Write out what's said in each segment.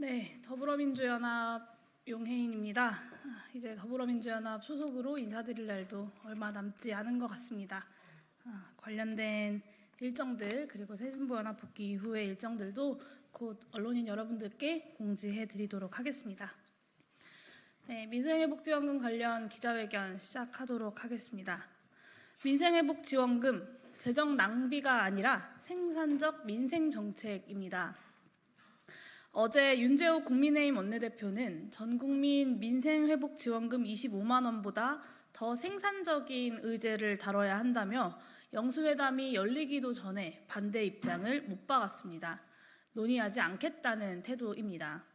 네, 더불어민주연합 용혜인입니다. 이제 더불어민주연합 소속으로 인사드릴 날도 얼마 남지 않은 것 같습니다. 관련된 일정들 그리고 새진보연합 복귀 이후의 일정들도 곧 언론인 여러분들께 공지해 드리도록 하겠습니다. 네, 민생회복지원금 관련 기자회견 시작하도록 하겠습니다. 민생회복지원금, 재정 낭비가 아니라 생산적 민생정책입니다. 어제 윤재욱 국민의힘 원내대표는 전국민 민생회복지원금 25만 원보다 더 생산적인 의제를 다뤄야 한다며 영수회담이 열리기도 전에 반대 입장을 못 박았습니다. 논의하지 않겠다는 태도입니다.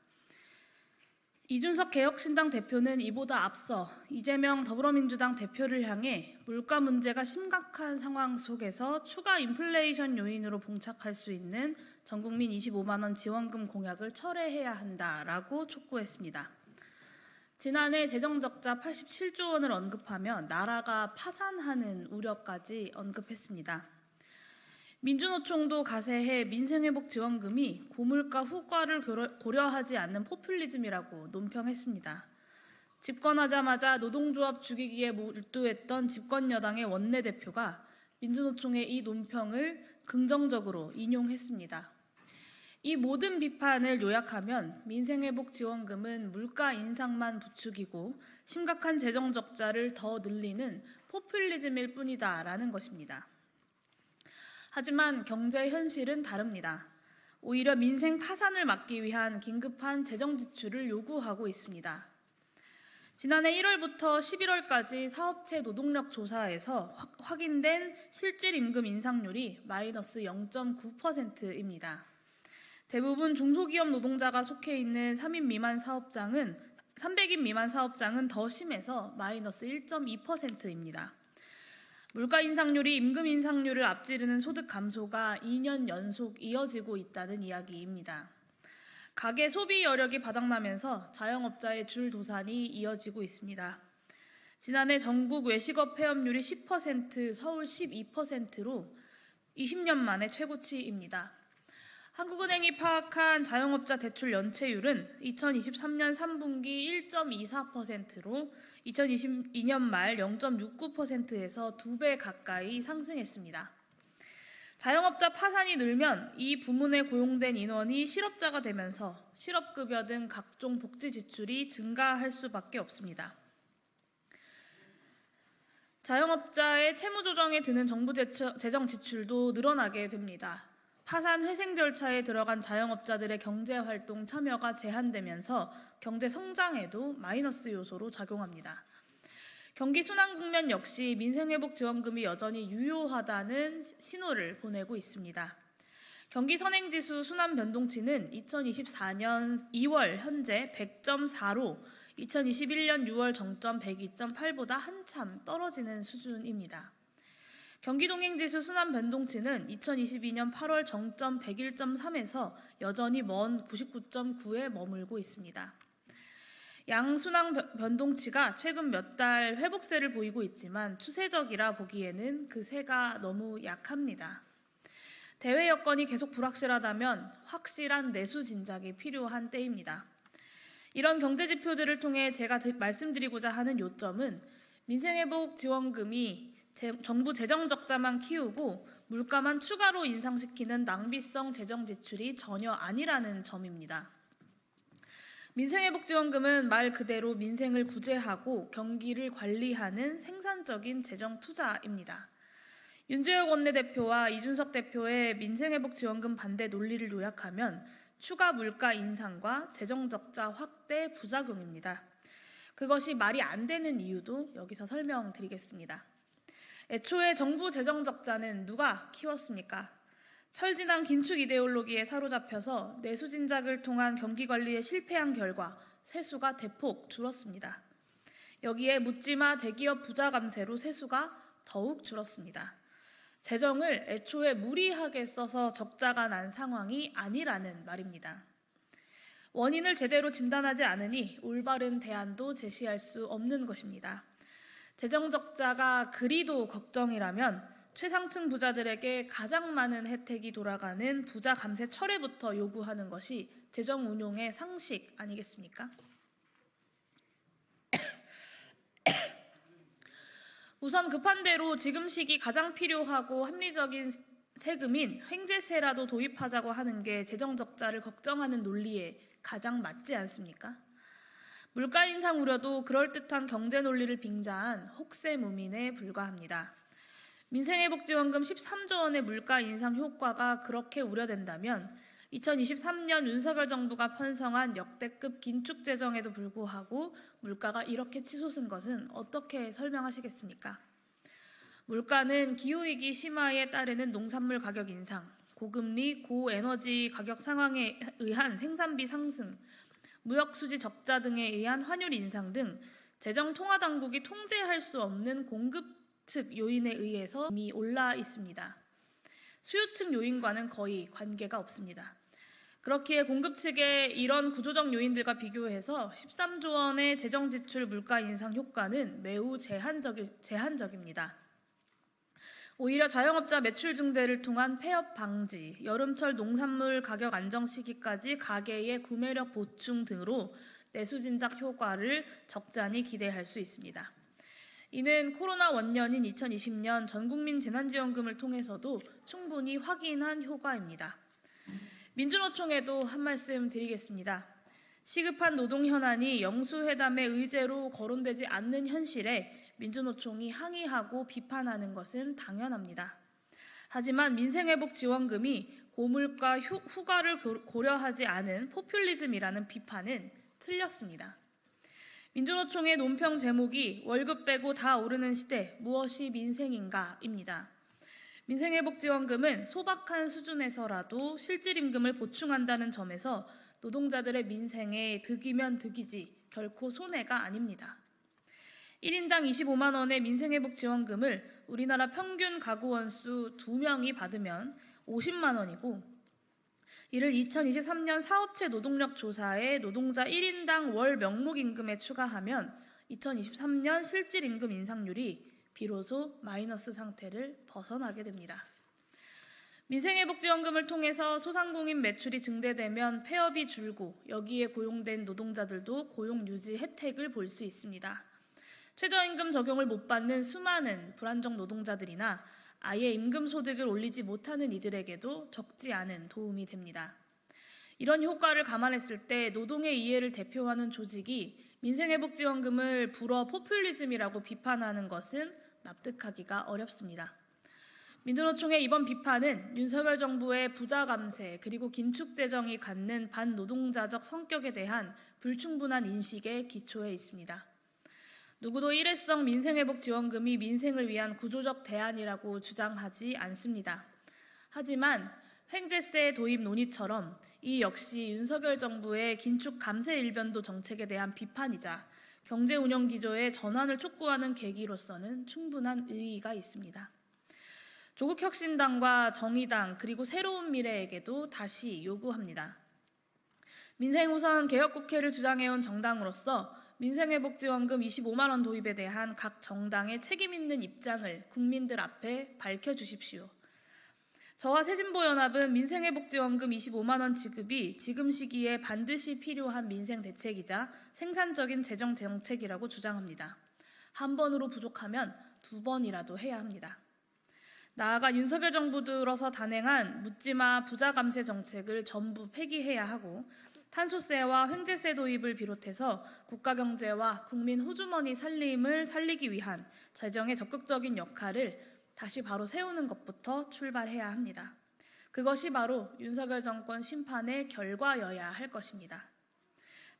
이준석 개혁신당 대표는 이보다 앞서 이재명 더불어민주당 대표를 향해 물가 문제가 심각한 상황 속에서 추가 인플레이션 요인으로 봉착할 수 있는 전국민 25만 원 지원금 공약을 철회해야 한다라고 촉구했습니다. 지난해 재정적자 87조 원을 언급하며 나라가 파산하는 우려까지 언급했습니다. 민주노총도 가세해 민생회복지원금이 고물가 후과를 고려하지 않는 포퓰리즘이라고 논평했습니다. 집권하자마자 노동조합 죽이기에 몰두했던 집권여당의 원내대표가 민주노총의 이 논평을 긍정적으로 인용했습니다. 이 모든 비판을 요약하면 민생회복지원금은 물가 인상만 부추기고 심각한 재정적자를 더 늘리는 포퓰리즘일 뿐이다라는 것입니다. 하지만 경제 현실은 다릅니다. 오히려 민생 파산을 막기 위한 긴급한 재정 지출을 요구하고 있습니다. 지난해 1월부터 11월까지 사업체 노동력 조사에서 확인된 실질 임금 인상률이 마이너스 0.9%입니다. 대부분 중소기업 노동자가 속해 있는 300인 미만 사업장은 더 심해서 마이너스 1.2%입니다. 물가 인상률이 임금 인상률을 앞지르는 소득 감소가 2년 연속 이어지고 있다는 이야기입니다. 가계 소비 여력이 바닥나면서 자영업자의 줄 도산이 이어지고 있습니다. 지난해 전국 외식업 폐업률이 10%, 서울 12%로 20년 만에 최고치입니다. 한국은행이 파악한 자영업자 대출 연체율은 2023년 3분기 1.24%로 2022년 말 0.69%에서 2배 가까이 상승했습니다. 자영업자 파산이 늘면 이 부문에 고용된 인원이 실업자가 되면서 실업급여 등 각종 복지 지출이 증가할 수밖에 없습니다. 자영업자의 채무 조정에 드는 정부 재정 지출도 늘어나게 됩니다. 파산 회생 절차에 들어간 자영업자들의 경제활동 참여가 제한되면서 경제 성장에도 마이너스 요소로 작용합니다. 경기 순환 국면 역시 민생회복지원금이 여전히 유효하다는 신호를 보내고 있습니다. 경기 선행지수 순환 변동치는 2024년 2월 현재 100.4로 2021년 6월 정점 102.8보다 한참 떨어지는 수준입니다. 경기동행지수 순환 변동치는 2022년 8월 정점 101.3에서 여전히 먼 99.9에 머물고 있습니다. 양순환 변동치가 최근 몇 달 회복세를 보이고 있지만 추세적이라 보기에는 그 세가 너무 약합니다. 대외 여건이 계속 불확실하다면 확실한 내수 진작이 필요한 때입니다. 이런 경제 지표들을 통해 제가 말씀드리고자 하는 요점은 민생회복 지원금이 정부 재정 적자만 키우고 물가만 추가로 인상시키는 낭비성 재정 지출이 전혀 아니라는 점입니다. 민생회복지원금은 말 그대로 민생을 구제하고 경기를 관리하는 생산적인 재정 투자입니다. 윤재욱 원내대표와 이준석 대표의 민생회복지원금 반대 논리를 요약하면 추가 물가 인상과 재정 적자 확대 부작용입니다. 그것이 말이 안 되는 이유도 여기서 설명드리겠습니다. 애초에 정부 재정 적자는 누가 키웠습니까? 철진한 긴축 이데올로기에 사로잡혀서 내수 진작을 통한 경기 관리에 실패한 결과 세수가 대폭 줄었습니다. 여기에 묻지마 대기업 부자 감세로 세수가 더욱 줄었습니다. 재정을 애초에 무리하게 써서 적자가 난 상황이 아니라는 말입니다. 원인을 제대로 진단하지 않으니 올바른 대안도 제시할 수 없는 것입니다. 재정 적자가 그리도 걱정이라면 최상층 부자들에게 가장 많은 혜택이 돌아가는 부자 감세 철회부터 요구하는 것이 재정 운용의 상식 아니겠습니까? 우선 급한 대로 지금 시기 가장 필요하고 합리적인 세금인 횡재세라도 도입하자고 하는 게 재정 적자를 걱정하는 논리에 가장 맞지 않습니까? 물가 인상 우려도 그럴듯한 경제 논리를 빙자한 혹세무민에 불과합니다. 민생회복지원금 13조 원의 물가 인상 효과가 그렇게 우려된다면 2023년 윤석열 정부가 편성한 역대급 긴축 재정에도 불구하고 물가가 이렇게 치솟은 것은 어떻게 설명하시겠습니까? 물가는 기후위기 심화에 따르는 농산물 가격 인상, 고금리, 고에너지 가격 상황에 의한 생산비 상승, 무역수지 적자 등에 의한 환율 인상 등 재정 통화 당국이 통제할 수 없는 공급 측 요인에 의해서 이미 올라 있습니다. 수요 측 요인과는 거의 관계가 없습니다. 그렇기에 공급 측의 이런 구조적 요인들과 비교해서 13조 원의 재정 지출 물가 인상 효과는 매우 제한적입니다. 오히려 자영업자 매출 증대를 통한 폐업 방지, 여름철 농산물 가격 안정 시기까지 가계의 구매력 보충 등으로 내수 진작 효과를 적잖이 기대할 수 있습니다. 이는 코로나 원년인 2020년 전국민 재난지원금을 통해서도 충분히 확인한 효과입니다. 민주노총에도 한 말씀 드리겠습니다. 시급한 노동 현안이 영수회담의 의제로 거론되지 않는 현실에 민주노총이 항의하고 비판하는 것은 당연합니다. 하지만 민생회복지원금이 고물가 후과를 고려하지 않은 포퓰리즘이라는 비판은 틀렸습니다. 민주노총의 논평 제목이 월급 빼고 다 오르는 시대 무엇이 민생인가입니다. 민생회복지원금은 소박한 수준에서라도 실질임금을 보충한다는 점에서 노동자들의 민생에 득이면 득이지 결코 손해가 아닙니다. 1인당 25만 원의 민생회복지원금을 우리나라 평균 가구 원수 2명이 받으면 50만 원이고 이를 2023년 사업체 노동력 조사에 노동자 1인당 월 명목임금에 추가하면 2023년 실질임금 인상률이 비로소 마이너스 상태를 벗어나게 됩니다. 민생회복지원금을 통해서 소상공인 매출이 증대되면 폐업이 줄고 여기에 고용된 노동자들도 고용 유지 혜택을 볼 수 있습니다. 최저임금 적용을 못 받는 수많은 불안정 노동자들이나 아예 임금 소득을 올리지 못하는 이들에게도 적지 않은 도움이 됩니다. 이런 효과를 감안했을 때 노동의 이해를 대표하는 조직이 민생회복지원금을 불어 포퓰리즘이라고 비판하는 것은 납득하기가 어렵습니다. 민주노총의 이번 비판은 윤석열 정부의 부자 감세 그리고 긴축 재정이 갖는 반노동자적 성격에 대한 불충분한 인식에 기초해 있습니다. 누구도 일회성 민생회복지원금이 민생을 위한 구조적 대안이라고 주장하지 않습니다. 하지만 횡재세 도입 논의처럼 이 역시 윤석열 정부의 긴축 감세 일변도 정책에 대한 비판이자 경제 운영 기조의 전환을 촉구하는 계기로서는 충분한 의의가 있습니다. 조국혁신당과 정의당 그리고 새로운 미래에게도 다시 요구합니다. 민생우선 개혁국회를 주장해온 정당으로서 민생회복지원금 25만 원 도입에 대한 각 정당의 책임있는 입장을 국민들 앞에 밝혀주십시오. 저와 새진보연합은 민생회복지원금 25만 원 지급이 지금 시기에 반드시 필요한 민생 대책이자 생산적인 재정 정책이라고 주장합니다. 한 번으로 부족하면 2번이라도 해야 합니다. 나아가 윤석열 정부 들어서 단행한 묻지마 부자 감세 정책을 전부 폐기해야 하고 탄소세와 횡재세 도입을 비롯해서 국가 경제와 국민 호주머니 살림을 살리기 위한 재정의 적극적인 역할을 다시 바로 세우는 것부터 출발해야 합니다. 그것이 바로 윤석열 정권 심판의 결과여야 할 것입니다.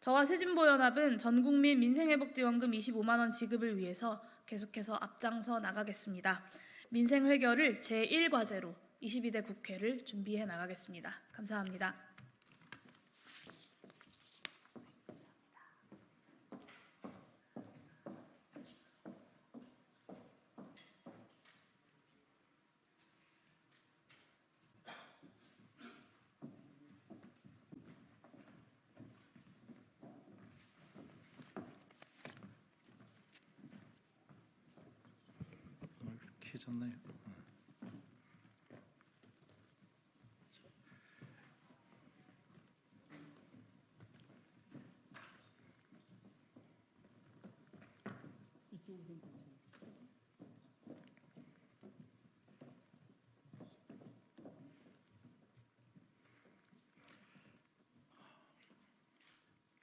저와 새진보연합은 전국민 민생회복지원금 25만 원 지급을 위해서 계속해서 앞장서 나가겠습니다. 민생 해결을 제1과제로 22대 국회를 준비해 나가겠습니다. 감사합니다. 켜졌나요?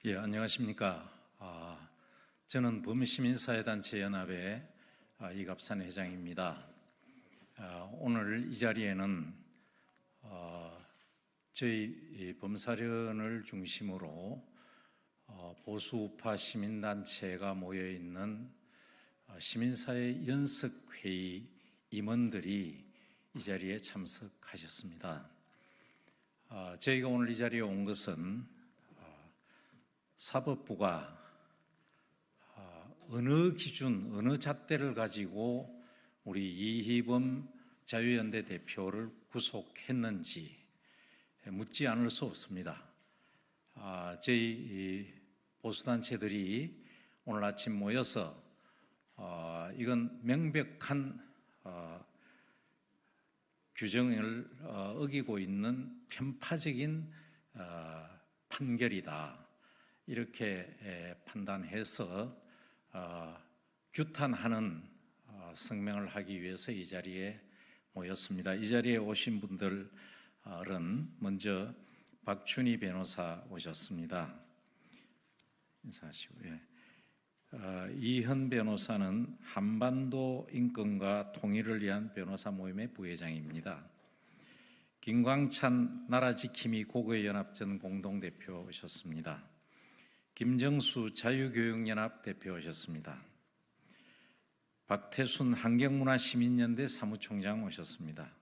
예, 안녕하십니까. 저는 범시민사회단체 연합의 이갑산 회장입니다. 오늘 이 자리에는 저희 범사련을 중심으로 보수우파 시민단체가 모여있는 시민사회 연석회의 임원들이 이 자리에 참석하셨습니다. 저희가 오늘 이 자리에 온 것은 사법부가 어느 기준, 어느 잣대를 가지고 우리 이희범 자유연대 대표를 구속했는지 묻지 않을 수 없습니다. 저희 보수단체들이 오늘 아침 모여서 이건 명백한 규정을 어기고 있는 편파적인 판결이다. 이렇게 판단해서 규탄하는 성명을 하기 위해서 이 자리에 모였습니다. 이 자리에 오신 분들은 먼저 박춘희 변호사 오셨습니다. 인사하시고요. 이현 변호사는 한반도 인권과 통일을 위한 변호사 모임의 부회장입니다. 김광찬 나라지킴이 고거연합전 공동대표 오셨습니다. 김정수 자유교육연합 대표 오셨습니다. 박태순 환경문화시민연대 사무총장 오셨습니다.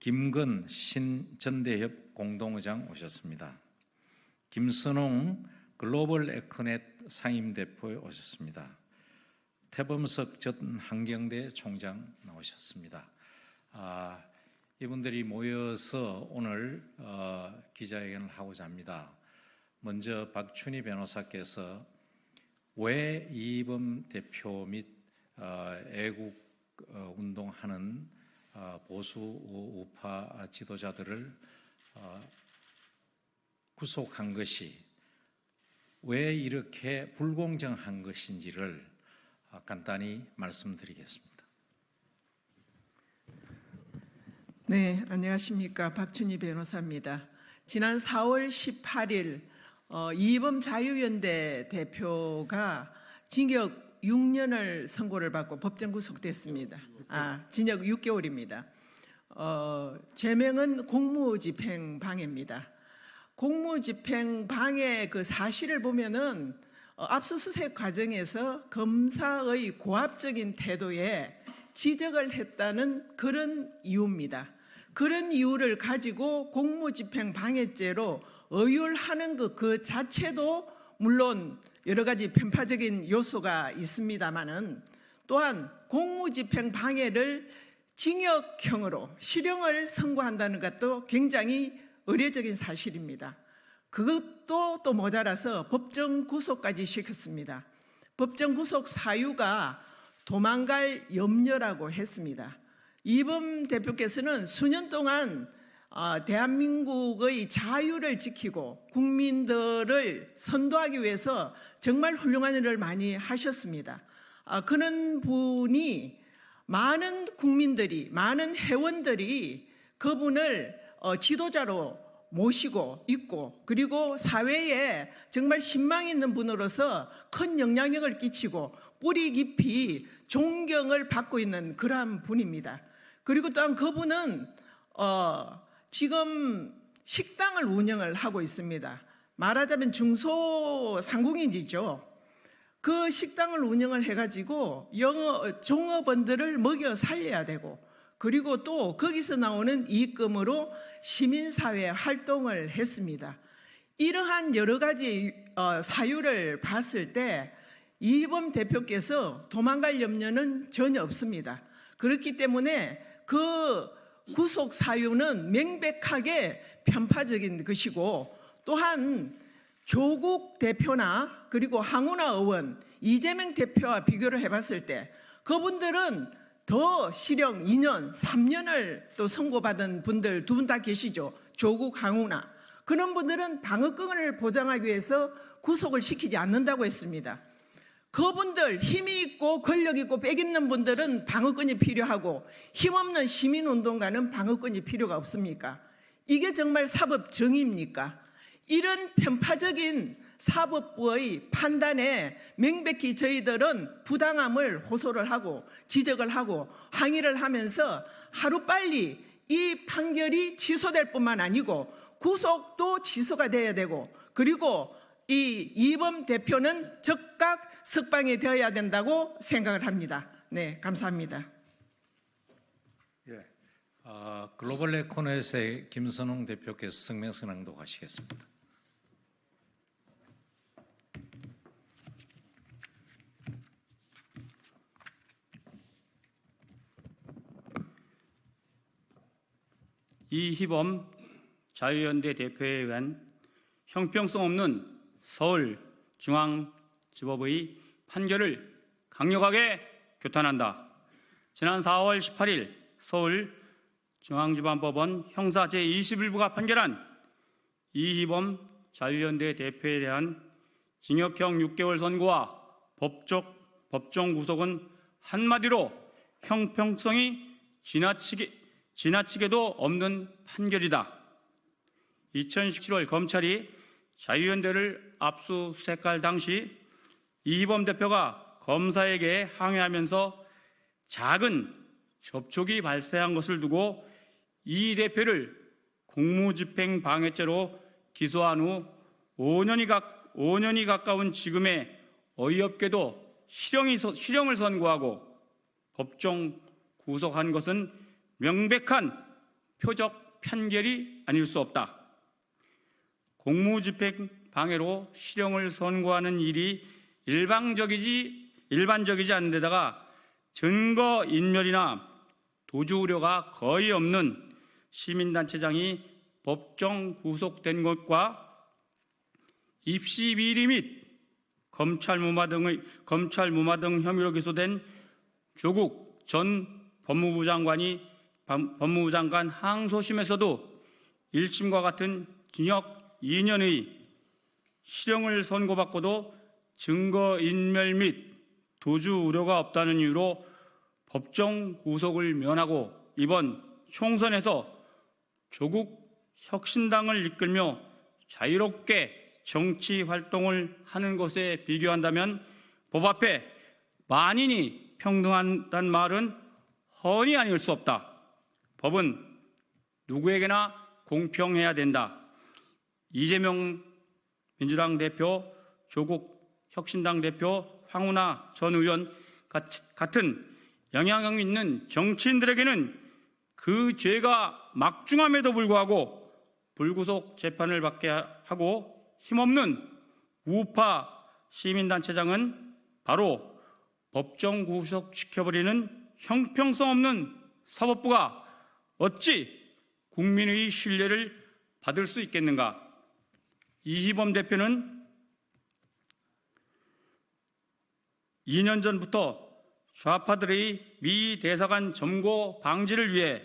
김건 신전대협 공동의장 오셨습니다. 김선홍 글로벌 에코넷 상임대표 오셨습니다. 태범석 전 환경대 총장 나오셨습니다. 이분들이 모여서 오늘 기자회견을 하고자 합니다. 먼저 박춘희 변호사께서 왜 이희범 대표 및 애국 운동하는 보수 우파 지도자들을 구속한 것이 왜 이렇게 불공정한 것인지를 간단히 말씀드리겠습니다. 네, 안녕하십니까. 박춘희 변호사입니다. 지난 4월 18일 이희범 자유연대 대표가 징역 6년을 선고를 받고 법정 구속됐습니다. 징역 6개월입니다. 죄명은 공무집행 방해입니다. 공무집행 방해 그 사실을 보면은 압수수색 과정에서 검사의 고압적인 태도에 지적을 했다는 그런 이유입니다. 그런 이유를 가지고 공무집행 방해죄로 의율하는 것 그 자체도 물론 여러 가지 편파적인 요소가 있습니다만은 또한 공무집행 방해를 징역형으로 실형을 선고한다는 것도 굉장히 의례적인 사실입니다. 그것도 또 모자라서 법정 구속까지 시켰습니다. 법정 구속 사유가 도망갈 염려라고 했습니다. 이희범 대표께서는 수년 동안 대한민국의 자유를 지키고 국민들을 선도하기 위해서 정말 훌륭한 일을 많이 하셨습니다. 그런 분이 많은 국민들이, 많은 회원들이 그분을 지도자로 모시고 있고 그리고 사회에 정말 신망 있는 분으로서 큰 영향력을 끼치고 뿌리 깊이 존경을 받고 있는 그러한 분입니다. 그리고 또한 그분은 지금 식당을 운영을 하고 있습니다. 말하자면 중소상공인이죠. 그 식당을 운영을 해가지고 종업원들을 먹여 살려야 되고 그리고 또 거기서 나오는 이익금으로 시민사회 활동을 했습니다. 이러한 여러 가지 사유를 봤을 때 이희범 대표께서 도망갈 염려는 전혀 없습니다. 그렇기 때문에 그 구속 사유는 명백하게 편파적인 것이고 또한 조국 대표나 그리고 황운하 의원, 이재명 대표와 비교를 해봤을 때 그분들은 더 실형 2년, 3년을 또 선고받은 분들 두 분 다 계시죠. 조국, 황운하. 그런 분들은 방어권을 보장하기 위해서 구속을 시키지 않는다고 했습니다. 그분들 힘이 있고 권력 있고 빽 있는 분들은 방어권이 필요하고 힘없는 시민운동가는 방어권이 필요가 없습니까? 이게 정말 사법 정의입니까? 이런 편파적인 사법부의 판단에 명백히 저희들은 부당함을 호소를 하고 지적을 하고 항의를 하면서 하루빨리 이 판결이 취소될 뿐만 아니고 구속도 취소가 돼야 되고, 그리고 이 이범 대표는 즉각 석방이 되어야 된다고 생각을 합니다. 네, 감사합니다. 예. 글로벌 에코넷의 김선홍 대표께서 성명서 낭독하시겠습니다. 이희범 자유연대 대표에 의한 형평성 없는 서울중앙지법의 판결을 강력하게 규탄한다. 지난 4월 18일 서울중앙지방법원 형사 제21부가 판결한 이희범 자유연대 대표에 대한 징역형 6개월 선고와 법정 구속은 한마디로 형평성이 지나치게도 없는 판결이다. 2017월 검찰이 자유연대를 압수수색할 당시 이희범 대표가 검사에게 항의하면서 작은 접촉이 발생한 것을 두고 이 대표를 공무집행 방해죄로 기소한 후 5년이 가까운 지금의 어이없게도 실형을 선고하고 법정 구속한 것은 명백한 표적 편결이 아닐 수 없다. 공무집행 방해로 실형을 선고하는 일이 일반적이지 않은 데다가 증거 인멸이나 도주 우려가 거의 없는 시민단체장이 법정 구속된 것과 입시 비리 및 검찰 무마 등 혐의로 기소된 조국 전 법무부 장관 항소심에서도 1심과 같은 징역 2년의 실형을 선고받고도 증거인멸 및 도주 우려가 없다는 이유로 법정 구속을 면하고 이번 총선에서 조국 혁신당을 이끌며 자유롭게 정치 활동을 하는 것에 비교한다면 법 앞에 만인이 평등하다는 말은 훤히 아닐 수 없다. 법은 누구에게나 공평해야 된다. 이재명 민주당 대표, 조국 혁신당 대표, 황운하 전 의원 같은 영향력 있는 정치인들에게는 그 죄가 막중함에도 불구하고 불구속 재판을 받게 하고 힘없는 우파 시민단체장은 바로 법정 구속시켜버리는 형평성 없는 사법부가 어찌 국민의 신뢰를 받을 수 있겠는가? 이희범 대표는 2년 전부터 좌파들의 미 대사관 점거 방지를 위해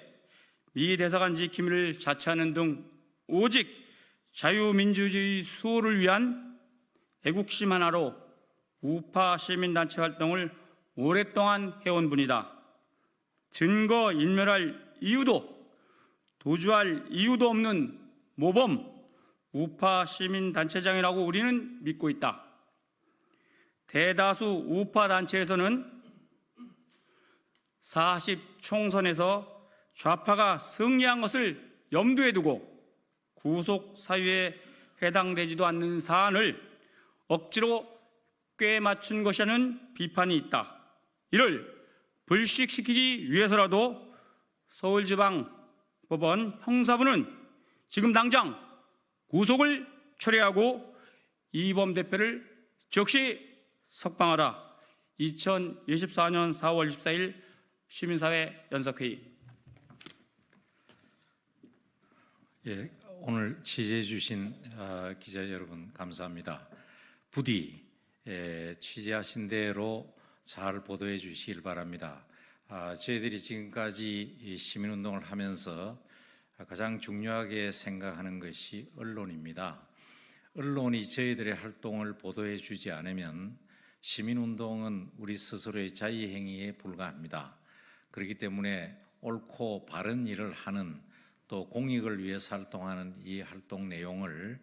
미 대사관 지킴이를 자처하는 등 오직 자유민주주의 수호를 위한 애국심 하나로 우파 시민단체 활동을 오랫동안 해온 분이다. 증거 인멸할 이유도 도주할 이유도 없는 모범 우파 시민단체장이라고 우리는 믿고 있다. 대다수 우파 단체에서는 40총선에서 좌파가 승리한 것을 염두에 두고 구속 사유에 해당되지도 않는 사안을 억지로 꿰맞춘 것이라는 비판이 있다. 이를 불식시키기 위해서라도 서울지방법원 형사부는 지금 당장 구속을 철회하고 이희범 대표를 즉시 석방하라. 2024년 4월 24일 시민사회 연석회의. 예, 오늘 취재해 주신 기자 여러분 감사합니다. 부디 취재하신 대로 잘 보도해 주시길 바랍니다. 저희들이 지금까지 이 시민운동을 하면서 가장 중요하게 생각하는 것이 언론입니다. 언론이 저희들의 활동을 보도해 주지 않으면 시민운동은 우리 스스로의 자의행위에 불과합니다. 그렇기 때문에 옳고 바른 일을 하는 또 공익을 위해서 활동하는 이 활동 내용을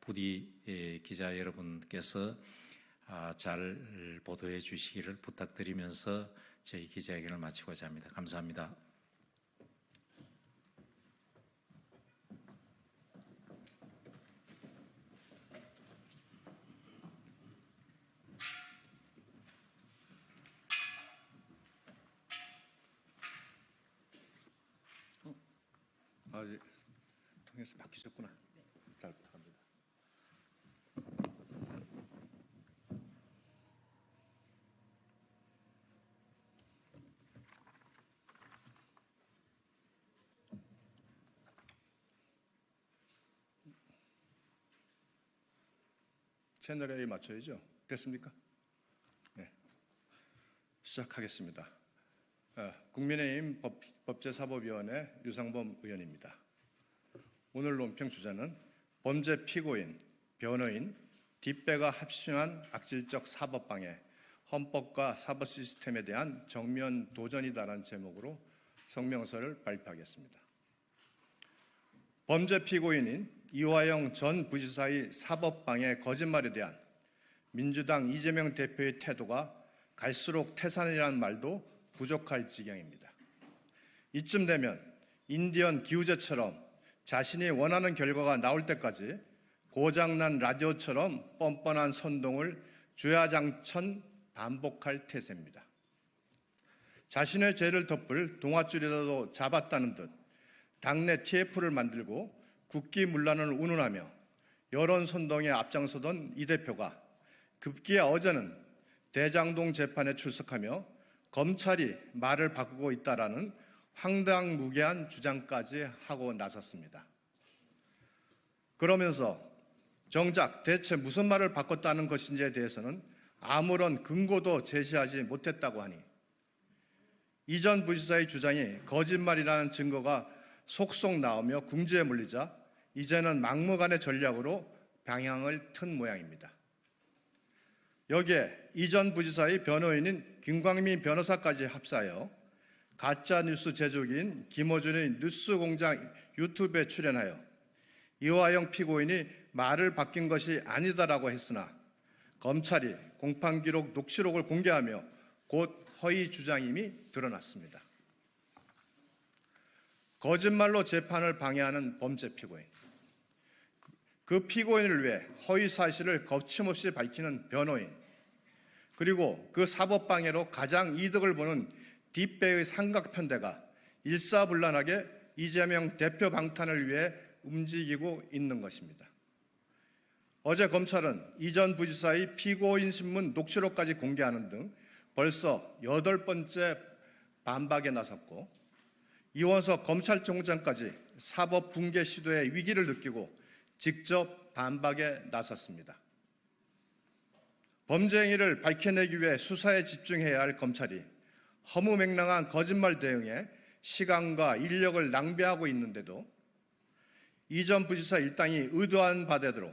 부디 기자 여러분께서 잘 보도해 주시기를 부탁드리면서 저희 기자회견을 마치고자 합니다. 감사합니다. 예. 통해서 바뀌셨구나. 잘 부탁합니다. 채널 A 맞춰야죠. 됐습니까? 네. 시작하겠습니다. 국민의힘 법제사법위원회 유상범 의원입니다. 오늘 논평 주제는 범죄 피고인, 변호인, 뒷배가 합심한 악질적 사법방해, 헌법과 사법 시스템에 대한 정면 도전이다라는 제목으로 성명서를 발표하겠습니다. 범죄 피고인인 이화영 전 부지사의 사법방해 거짓말에 대한 민주당 이재명 대표의 태도가 갈수록 태산이라는 말도 부족할 지경입니다. 이쯤 되면 인디언 기우제처럼 자신이 원하는 결과가 나올 때까지 고장난 라디오처럼 뻔뻔한 선동을 주야장천 반복할 태세입니다. 자신의 죄를 덮을 동아줄이라도 잡았다는 듯 당내 TF를 만들고 국기문란을 운운하며 여론 선동에 앞장서던 이 대표가 급기야 어제는 대장동 재판에 출석하며 검찰이 말을 바꾸고 있다라는 황당무계한 주장까지 하고 나섰습니다. 그러면서 정작 대체 무슨 말을 바꿨다는 것인지에 대해서는 아무런 근거도 제시하지 못했다고 하니 이전 부지사의 주장이 거짓말이라는 증거가 속속 나오며 궁지에 물리자 이제는 막무가내 전략으로 방향을 튼 모양입니다. 여기에 이전 부지사의 변호인인 김광민 변호사까지 합사하여 가짜뉴스 제조기인 김어준의 뉴스공장 유튜브에 출연하여 이화영 피고인이 말을 바뀐 것이 아니다라고 했으나 검찰이 공판기록 녹취록을 공개하며 곧 허위 주장임이 드러났습니다. 거짓말로 재판을 방해하는 범죄 피고인, 그 피고인을 위해 허위 사실을 거침없이 밝히는 변호인, 그리고 그 사법방해로 가장 이득을 보는 뒷배의 삼각편대가 일사불란하게 이재명 대표 방탄을 위해 움직이고 있는 것입니다. 어제 검찰은 이전 부지사의 피고인 신문 녹취록까지 공개하는 등 벌써 8번째 반박에 나섰고 이원석 검찰총장까지 사법 붕괴 시도의 위기를 느끼고 직접 반박에 나섰습니다. 범죄 행위를 밝혀내기 위해 수사에 집중해야 할 검찰이 허무맹랑한 거짓말 대응에 시간과 인력을 낭비하고 있는데도 이전 부지사 일당이 의도한 바대로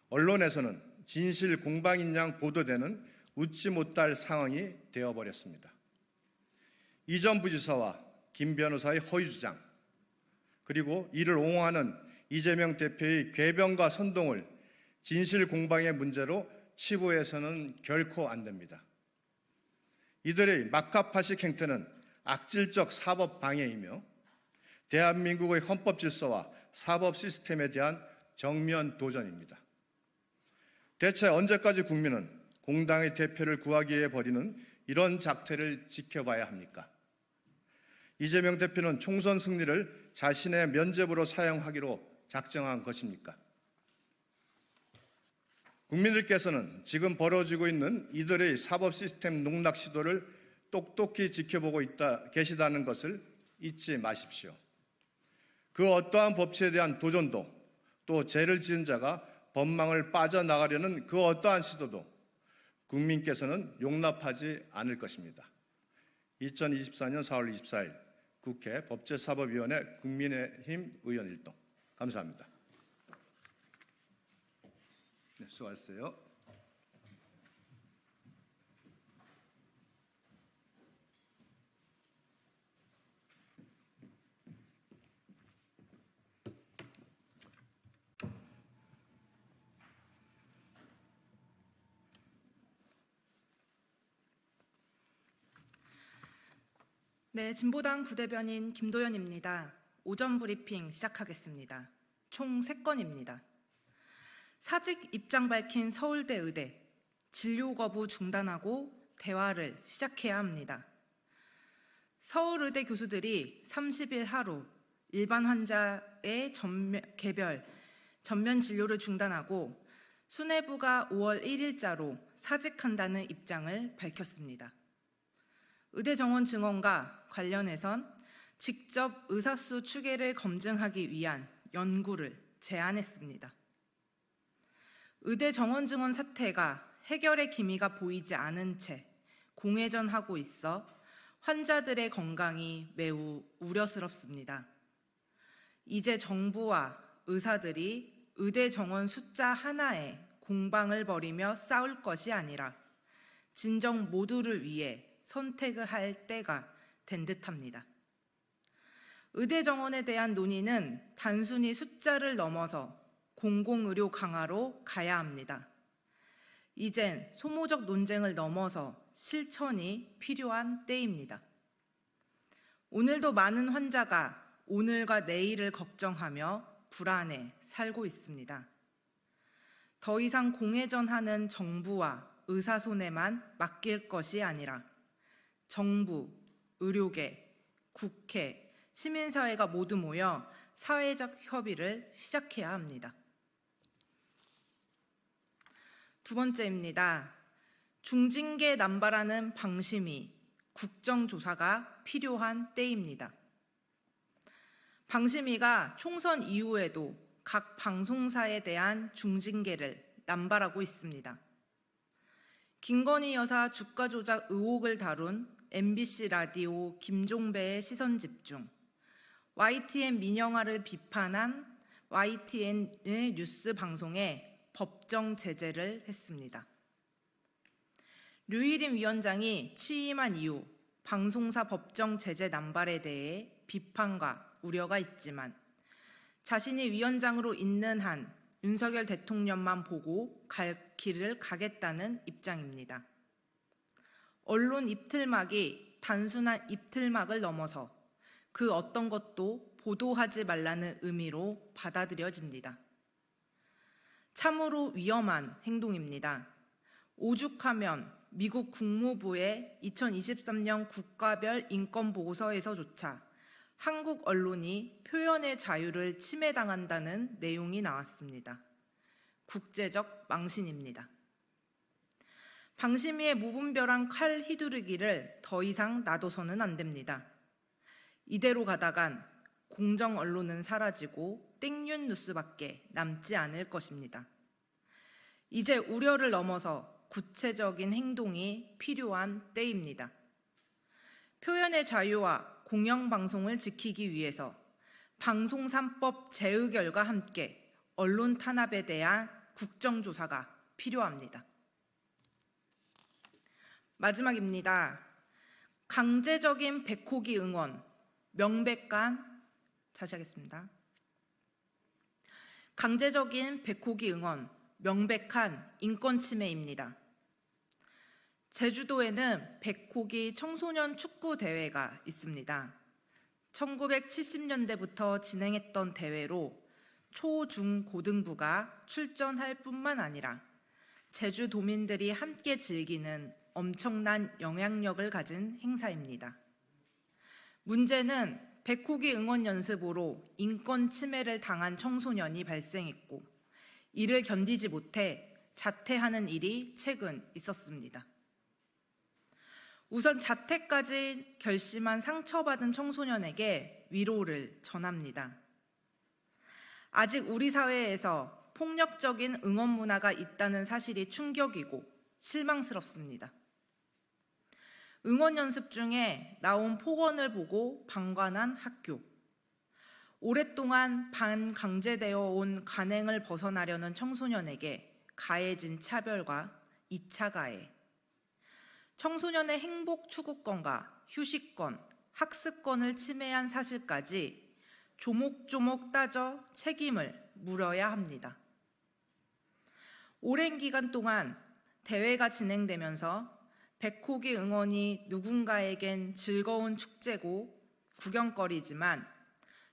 언론에서는 진실 공방인 양 보도되는 웃지 못할 상황이 되어버렸습니다. 이전 부지사와 김 변호사의 허위 주장, 그리고 이를 옹호하는 이재명 대표의 궤변과 선동을 진실 공방의 문제로 치부해서는 결코 안 됩니다. 이들의 막가파식 행태는 악질적 사법 방해이며 대한민국의 헌법 질서와 사법 시스템에 대한 정면 도전입니다. 대체 언제까지 국민은 공당의 대표를 구하기 위해 벌이는 이런 작태를 지켜봐야 합니까? 이재명 대표는 총선 승리를 자신의 면죄부로 사용하기로 작정한 것입니까? 국민들께서는 지금 벌어지고 있는 이들의 사법 시스템 농락 시도를 똑똑히 지켜보고 계시다는 것을 잊지 마십시오. 그 어떠한 법치에 대한 도전도 또 죄를 지은 자가 법망을 빠져나가려는 그 어떠한 시도도 국민께서는 용납하지 않을 것입니다. 2024년 4월 24일 국회 법제사법위원회 국민의힘 의원 일동. 감사합니다. 네, 수고하셨어요. 네, 진보당 부대변인 김도연입니다. 오전 브리핑 시작하겠습니다. 총 3건입니다. 사직 입장 밝힌 서울대 의대, 진료 거부 중단하고 대화를 시작해야 합니다. 서울의대 교수들이 30일 하루 일반 환자의 전면 진료를 중단하고 수뇌부가 5월 1일자로 사직한다는 입장을 밝혔습니다. 의대 정원 증원과 관련해선 직접 의사수 추계를 검증하기 위한 연구를 제안했습니다. 의대 정원 증원 사태가 해결의 기미가 보이지 않은 채 공회전하고 있어 환자들의 건강이 매우 우려스럽습니다. 이제 정부와 의사들이 의대 정원 숫자 하나에 공방을 벌이며 싸울 것이 아니라 진정 모두를 위해 선택을 할 때가 된 듯합니다. 의대 정원에 대한 논의는 단순히 숫자를 넘어서 공공의료 강화로 가야 합니다. 이젠 소모적 논쟁을 넘어서 실천이 필요한 때입니다. 오늘도 많은 환자가 오늘과 내일을 걱정하며 불안에 살고 있습니다. 더 이상 공회전하는 정부와 의사 손에만 맡길 것이 아니라 정부, 의료계, 국회, 시민사회가 모두 모여 사회적 협의를 시작해야 합니다. 두 번째입니다. 중징계 남발하는 방심위, 국정조사가 필요한 때입니다. 방심위가 총선 이후에도 각 방송사에 대한 중징계를 남발하고 있습니다. 김건희 여사 주가 조작 의혹을 다룬 MBC 라디오 김종배의 시선집중, YTN 민영화를 비판한 YTN의 뉴스 방송에 법정 제재를 했습니다. 류일임 위원장이 취임한 이후 방송사 법정 제재 남발에 대해 비판과 우려가 있지만 자신이 위원장으로 있는 한 윤석열 대통령만 보고 갈 길을 가겠다는 입장입니다. 언론 입틀막이 단순한 입틀막을 넘어서 그 어떤 것도 보도하지 말라는 의미로 받아들여집니다. 참으로 위험한 행동입니다. 오죽하면 미국 국무부의 2023년 국가별 인권보고서에서조차 한국 언론이 표현의 자유를 침해당한다는 내용이 나왔습니다. 국제적 망신입니다. 방심위의 무분별한 칼 휘두르기를 더 이상 놔둬서는 안 됩니다. 이대로 가다간 공정 언론은 사라지고 땡윤 뉴스밖에 남지 않을 것입니다. 이제 우려를 넘어서 구체적인 행동이 필요한 때입니다. 표현의 자유와 공영방송을 지키기 위해서 방송 3법 재의결과 함께 언론 탄압에 대한 국정조사가 필요합니다. 마지막입니다. 강제적인 백호기 응원, 강제적인 백호기 응원, 명백한 인권 침해입니다. 제주도에는 백호기 청소년 축구 대회가 있습니다. 1970년대부터 진행했던 대회로 초, 중, 고등부가 출전할 뿐만 아니라 제주도민들이 함께 즐기는 엄청난 영향력을 가진 행사입니다. 문제는 백호기 응원 연습으로 인권 침해를 당한 청소년이 발생했고 이를 견디지 못해 자퇴하는 일이 최근 있었습니다. 우선 자퇴까지 결심한 상처받은 청소년에게 위로를 전합니다. 아직 우리 사회에서 폭력적인 응원 문화가 있다는 사실이 충격이고 실망스럽습니다. 응원 연습 중에 나온 폭언을 보고 방관한 학교, 오랫동안 반강제되어 온 간행을 벗어나려는 청소년에게 가해진 차별과 2차 가해, 청소년의 행복 추구권과 휴식권, 학습권을 침해한 사실까지 조목조목 따져 책임을 물어야 합니다. 오랜 기간 동안 대회가 진행되면서 백호기 응원이 누군가에겐 즐거운 축제고 구경거리지만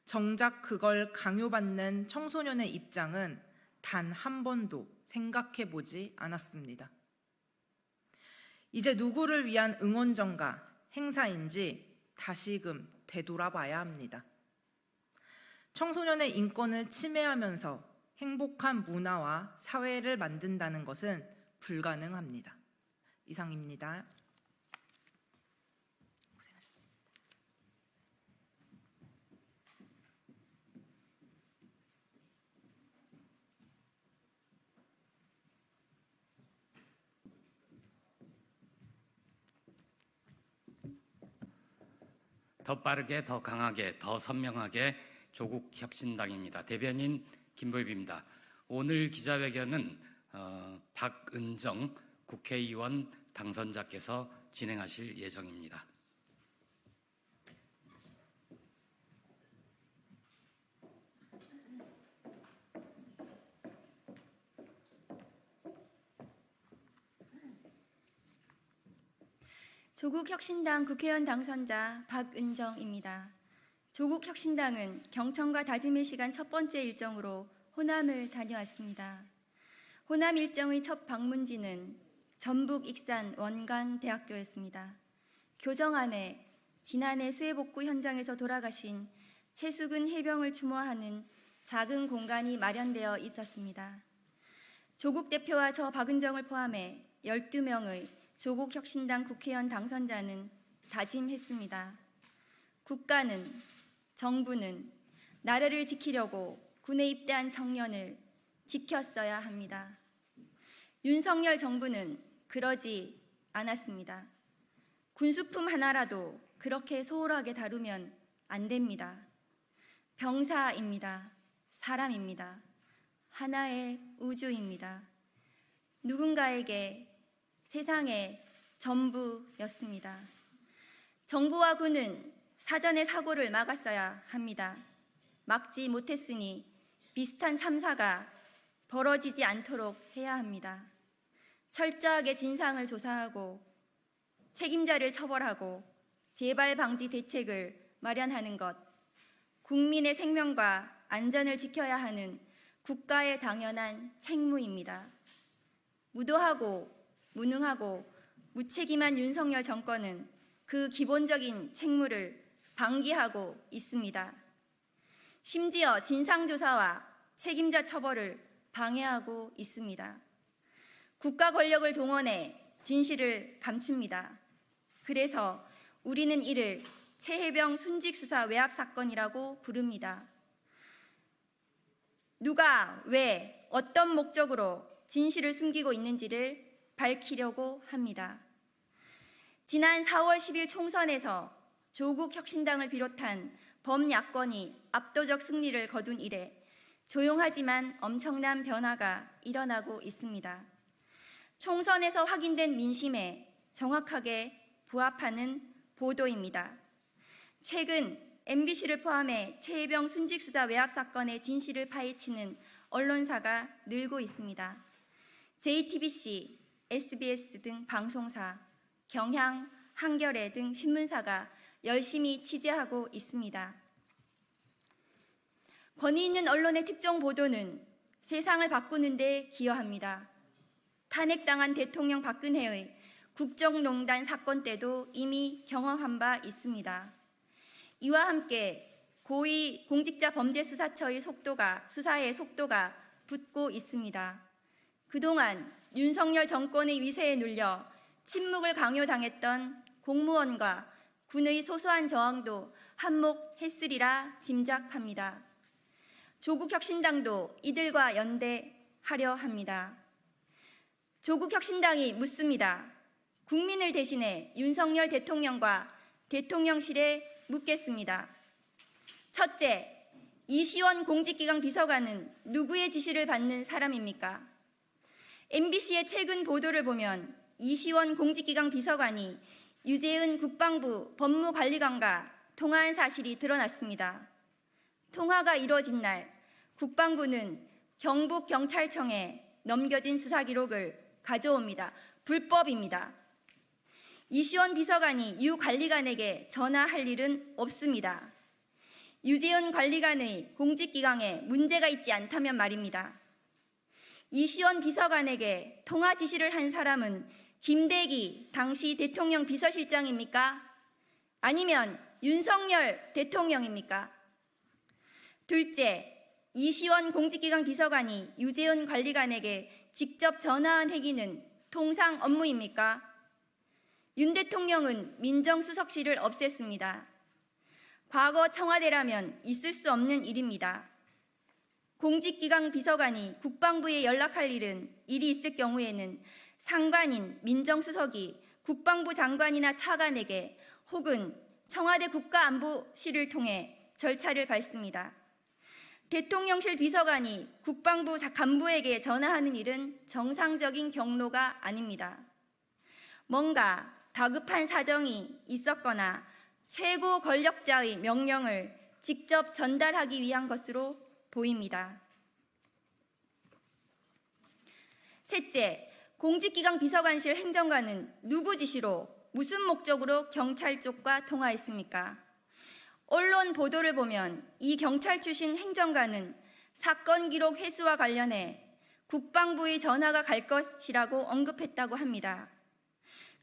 정작 그걸 강요받는 청소년의 입장은 단 한 번도 생각해 보지 않았습니다. 이제 누구를 위한 응원전가, 행사인지 다시금 되돌아봐야 합니다. 청소년의 인권을 침해하면서 행복한 문화와 사회를 만든다는 것은 불가능합니다. 이상입니다. 더 빠르게, 더 강하게, 더 선명하게 조국혁신당입니다. 대변인 김보엽입니다. 오늘 기자회견은 박은정 국회의원 당선자께서 진행하실 예정입니다. 조국혁신당 국회의원 당선자 박은정입니다. 조국혁신당은 경청과 다짐의 시간 첫 번째 일정으로 호남을 다녀왔습니다. 호남 일정의 첫 방문지는 전북 익산 원광대학교였습니다. 교정 안에 지난해 수해복구 현장에서 돌아가신 최수근 해병을 추모하는 작은 공간이 마련되어 있었습니다. 조국 대표와 저 박은정을 포함해 12명의 조국혁신당 국회의원 당선자는 다짐했습니다. 국가는, 정부는 나라를 지키려고 군에 입대한 청년을 지켰어야 합니다. 윤석열 정부는 그러지 않았습니다. 군수품 하나라도 그렇게 소홀하게 다루면 안 됩니다. 병사입니다. 사람입니다. 하나의 우주입니다. 누군가에게 세상의 전부였습니다. 정부와 군은 사전에 사고를 막았어야 합니다. 막지 못했으니 비슷한 참사가 벌어지지 않도록 해야 합니다. 철저하게 진상을 조사하고 책임자를 처벌하고 재발 방지 대책을 마련하는 것, 국민의 생명과 안전을 지켜야 하는 국가의 당연한 책무입니다. 무도하고 무능하고 무책임한 윤석열 정권은 그 기본적인 책무를 방기하고 있습니다. 심지어 진상조사와 책임자 처벌을 방해하고 있습니다. 국가 권력을 동원해 진실을 감춥니다. 그래서 우리는 이를 최해병 순직수사 외압 사건이라고 부릅니다. 누가, 왜, 어떤 목적으로 진실을 숨기고 있는지를 밝히려고 합니다. 지난 4월 10일 총선에서 조국혁신당을 비롯한 범야권이 압도적 승리를 거둔 이래 조용하지만 엄청난 변화가 일어나고 있습니다. 총선에서 확인된 민심에 정확하게 부합하는 보도입니다. 최근 MBC를 포함해 최해병 순직수사 외압 사건의 진실을 파헤치는 언론사가 늘고 있습니다. JTBC, SBS 등 방송사, 경향, 한겨레 등 신문사가 열심히 취재하고 있습니다. 권위 있는 언론의 특정 보도는 세상을 바꾸는 데 기여합니다. 탄핵당한 대통령 박근혜의 국정농단 사건 때도 이미 경험한 바 있습니다. 이와 함께 고위 공직자범죄수사처의 수사의 속도가 붙고 있습니다. 그동안 윤석열 정권의 위세에 눌려 침묵을 강요당했던 공무원과 군의 소소한 저항도 한몫했으리라 짐작합니다. 조국혁신당도 이들과 연대하려 합니다. 조국혁신당이 묻습니다. 국민을 대신해 윤석열 대통령과 대통령실에 묻겠습니다. 첫째, 이시원 공직기강 비서관은 누구의 지시를 받는 사람입니까? MBC의 최근 보도를 보면 이시원 공직기강 비서관이 유재은 국방부 법무관리관과 통화한 사실이 드러났습니다. 통화가 이루어진 날 국방부는 경북경찰청에 넘겨진 수사 기록을 가져옵니다. 불법입니다. 이시원 비서관이 유 관리관에게 전화할 일은 없습니다. 유재은 관리관의 공직기강에 문제가 있지 않다면 말입니다. 이시원 비서관에게 통화 지시를 한 사람은 김대기 당시 대통령 비서실장입니까? 아니면 윤석열 대통령입니까? 둘째, 이시원 공직기강 비서관이 유재은 관리관에게 직접 전화한 행위는 통상 업무입니까? 윤 대통령은 민정수석실을 없앴습니다. 과거 청와대라면 있을 수 없는 일입니다. 공직기강 비서관이 국방부에 연락할 일이 있을 경우에는 상관인 민정수석이 국방부 장관이나 차관에게 혹은 청와대 국가안보실을 통해 절차를 밟습니다. 대통령실 비서관이 국방부 간부에게 전화하는 일은 정상적인 경로가 아닙니다. 뭔가 다급한 사정이 있었거나 최고 권력자의 명령을 직접 전달하기 위한 것으로 보입니다. 셋째, 공직기강 비서관실 행정관은 누구 지시로 무슨 목적으로 경찰 쪽과 통화했습니까? 언론 보도를 보면 이 경찰 출신 행정관은 사건 기록 회수와 관련해 국방부의 전화가 갈 것이라고 언급했다고 합니다.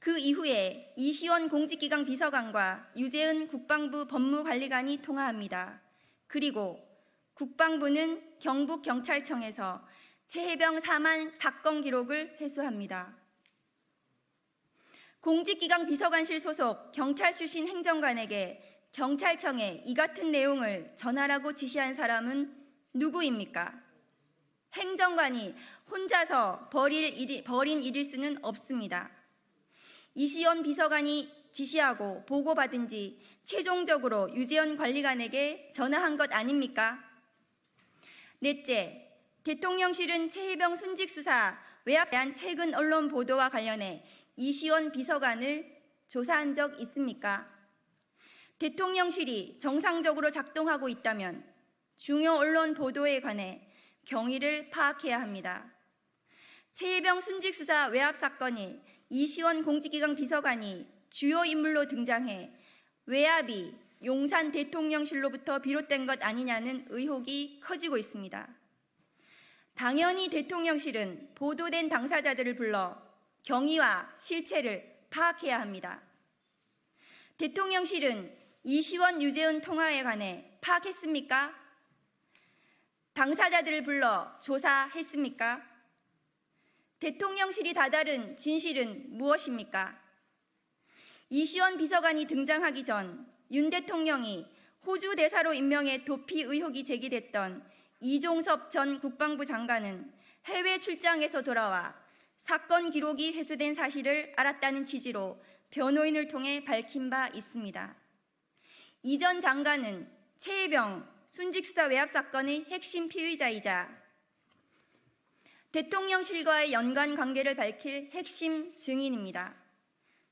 그 이후에 이시원 공직기강 비서관과 유재은 국방부 법무관리관이 통화합니다. 그리고 국방부는 경북경찰청에서 최혜병 사망 사건 기록을 회수합니다. 공직기강 비서관실 소속 경찰 출신 행정관에게 경찰청에 이 같은 내용을 전하라고 지시한 사람은 누구입니까? 행정관이 혼자서 벌인 일일 수는 없습니다. 이시원 비서관이 지시하고 보고받은 뒤 최종적으로 유재현 관리관에게 전화한 것 아닙니까? 넷째, 대통령실은 최혜병 순직수사 외압에 대한 최근 언론 보도와 관련해 이시원 비서관을 조사한 적 있습니까? 대통령실이 정상적으로 작동하고 있다면 중요 언론 보도에 관해 경위를 파악해야 합니다. 최혜병 순직수사 외압 사건이 이시원 공직기강 비서관이 주요 인물로 등장해 외압이 용산 대통령실로부터 비롯된 것 아니냐는 의혹이 커지고 있습니다. 당연히 대통령실은 보도된 당사자들을 불러 경위와 실체를 파악해야 합니다. 대통령실은 이시원 유재은 통화에 관해 파악했습니까? 당사자들을 불러 조사했습니까? 대통령실이 다다른 진실은 무엇입니까? 이시원 비서관이 등장하기 전 윤 대통령이 호주 대사로 임명해 도피 의혹이 제기됐던 이종섭 전 국방부 장관은 해외 출장에서 돌아와 사건 기록이 회수된 사실을 알았다는 취지로 변호인을 통해 밝힌 바 있습니다. 이 전 장관은 최혜병 순직수사 외압 사건의 핵심 피의자이자 대통령실과의 연관 관계를 밝힐 핵심 증인입니다.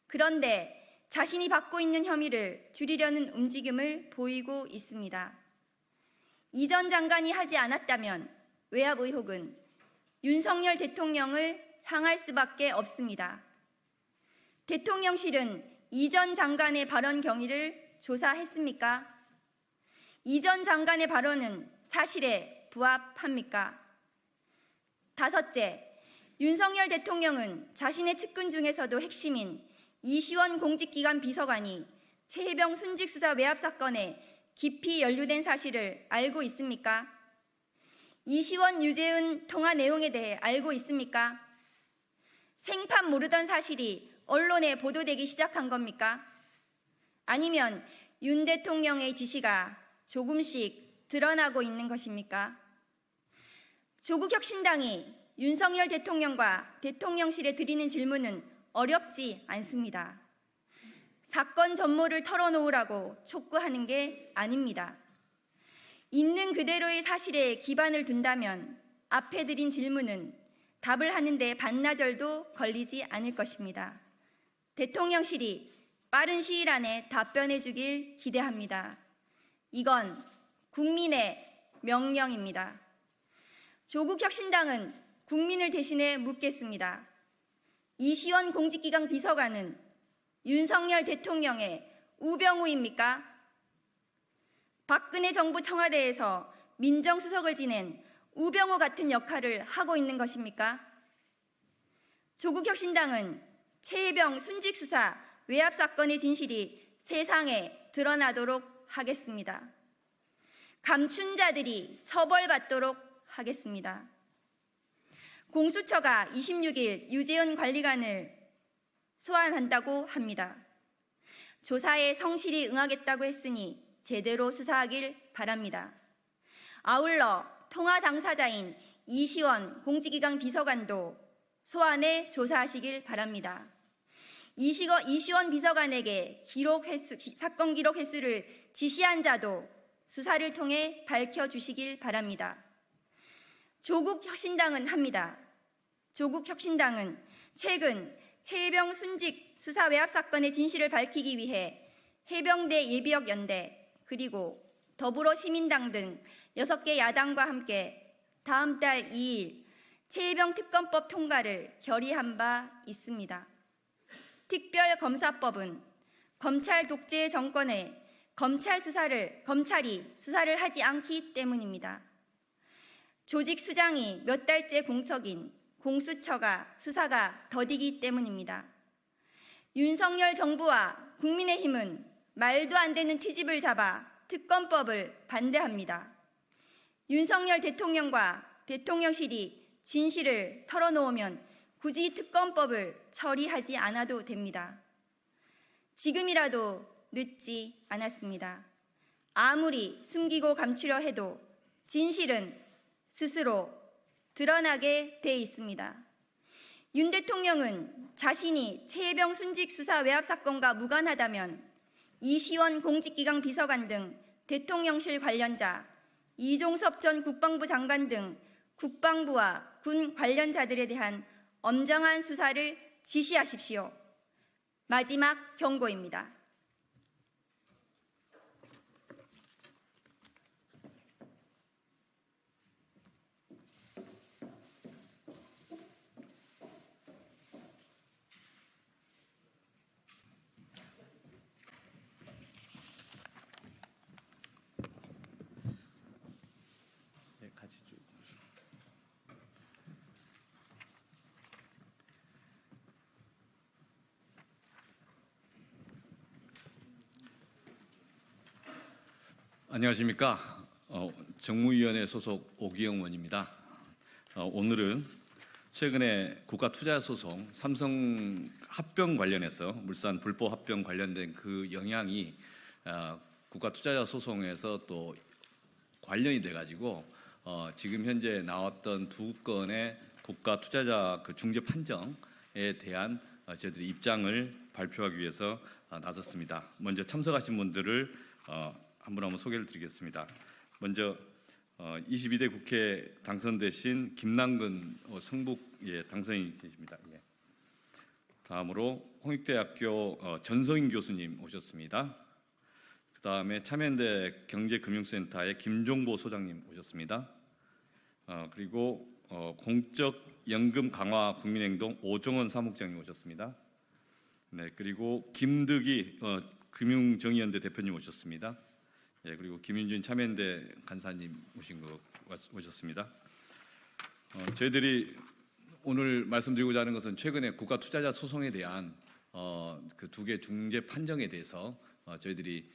그런데 자신이 받고 있는 혐의를 줄이려는 움직임을 보이고 있습니다. 이 전 장관이 하지 않았다면 외압 의혹은 윤석열 대통령을 향할 수밖에 없습니다. 대통령실은 이 전 장관의 발언 경위를 조사했습니까? 이 전 장관의 발언은 사실에 부합합니까? 다섯째, 윤석열 대통령은 자신의 측근 중에서도 핵심인 이시원 공직기관 비서관이 최혜병 순직수사 외압 사건에 깊이 연루된 사실을 알고 있습니까? 이시원 유재은 통화 내용에 대해 알고 있습니까? 생판 모르던 사실이 언론에 보도되기 시작한 겁니까? 아니면 윤 대통령의 지시가 조금씩 드러나고 있는 것입니까? 조국혁신당이 윤석열 대통령과 대통령실에 드리는 질문은 어렵지 않습니다. 사건 전모를 털어놓으라고 촉구하는 게 아닙니다. 있는 그대로의 사실에 기반을 둔다면 앞에 드린 질문은 답을 하는데 반나절도 걸리지 않을 것입니다. 대통령실이 빠른 시일 안에 답변해 주길 기대합니다. 이건 국민의 명령입니다. 조국혁신당은 국민을 대신해 묻겠습니다. 이시원 공직기강 비서관은 윤석열 대통령의 우병우입니까? 박근혜 정부 청와대에서 민정수석을 지낸 우병우 같은 역할을 하고 있는 것입니까? 조국혁신당은 최혜병 순직수사 외압 사건의 진실이 세상에 드러나도록 하겠습니다. 감춘 자들이 처벌받도록 하겠습니다. 공수처가 26일 유재현 관리관을 소환한다고 합니다. 조사에 성실히 응하겠다고 했으니 제대로 수사하길 바랍니다. 아울러 통화 당사자인 이시원 공직기강 비서관도 소환해 조사하시길 바랍니다. 이시원 비서관에게 사건 기록 횟수를 지시한 자도 수사를 통해 밝혀주시길 바랍니다. 조국혁신당은 합니다. 조국혁신당은 최근 최혜병 순직 수사 외압 사건의 진실을 밝히기 위해 해병대 예비역 연대 그리고 더불어시민당 등 6개 야당과 함께 다음 달 2일 최혜병 특검법 통과를 결의한 바 있습니다. 특별검사법은 검찰 독재 정권에 검찰이 수사를 하지 않기 때문입니다. 조직 수장이 몇 달째 공석인 공수처가 수사가 더디기 때문입니다. 윤석열 정부와 국민의힘은 말도 안 되는 트집을 잡아 특검법을 반대합니다. 윤석열 대통령과 대통령실이 진실을 털어놓으면 굳이 특검법을 처리하지 않아도 됩니다. 지금이라도 늦지 않았습니다. 아무리 숨기고 감추려 해도 진실은 스스로 드러나게 돼 있습니다. 윤 대통령은 자신이 최혜병 순직 수사 외압 사건과 무관하다면 이시원 공직기강 비서관 등 대통령실 관련자, 이종섭 전 국방부 장관 등 국방부와 군 관련자들에 대한 엄정한 수사를 지시하십시오. 마지막 경고입니다. 안녕하십니까. 정무위원회 소속 오기영 의원입니다. 오늘은 최근에 국가투자소송 삼성 합병 관련해서 물산 불법 합병 관련된 그 영향이 국가투자자 소송에서 또 관련이 돼가지고 지금 현재 나왔던 2건의 국가투자자 그 중재 판정에 대한 저희들이 입장을 발표하기 위해서 나섰습니다. 먼저 참석하신 분들을 한 분 한 분 소개를 드리겠습니다. 먼저 22대 국회 당선되신 김남근 성북 당선인 계십니다. 다음으로 홍익대학교 전성인 교수님 오셨습니다. 그 다음에 참여연대 경제금융센터의 김종보 소장님 오셨습니다. 그리고 공적연금 강화 국민행동 오종원 사무국장님 오셨습니다. 네, 그리고 김득희 금융정의연대 대표님 오셨습니다. 그리고 김윤준 참여연대 간사님 오셨습니다. 저희들이 오늘 말씀드리고자 하는 것은 최근에 국가투자자 소송에 대한 그 2개 중재 판정에 대해서 저희들이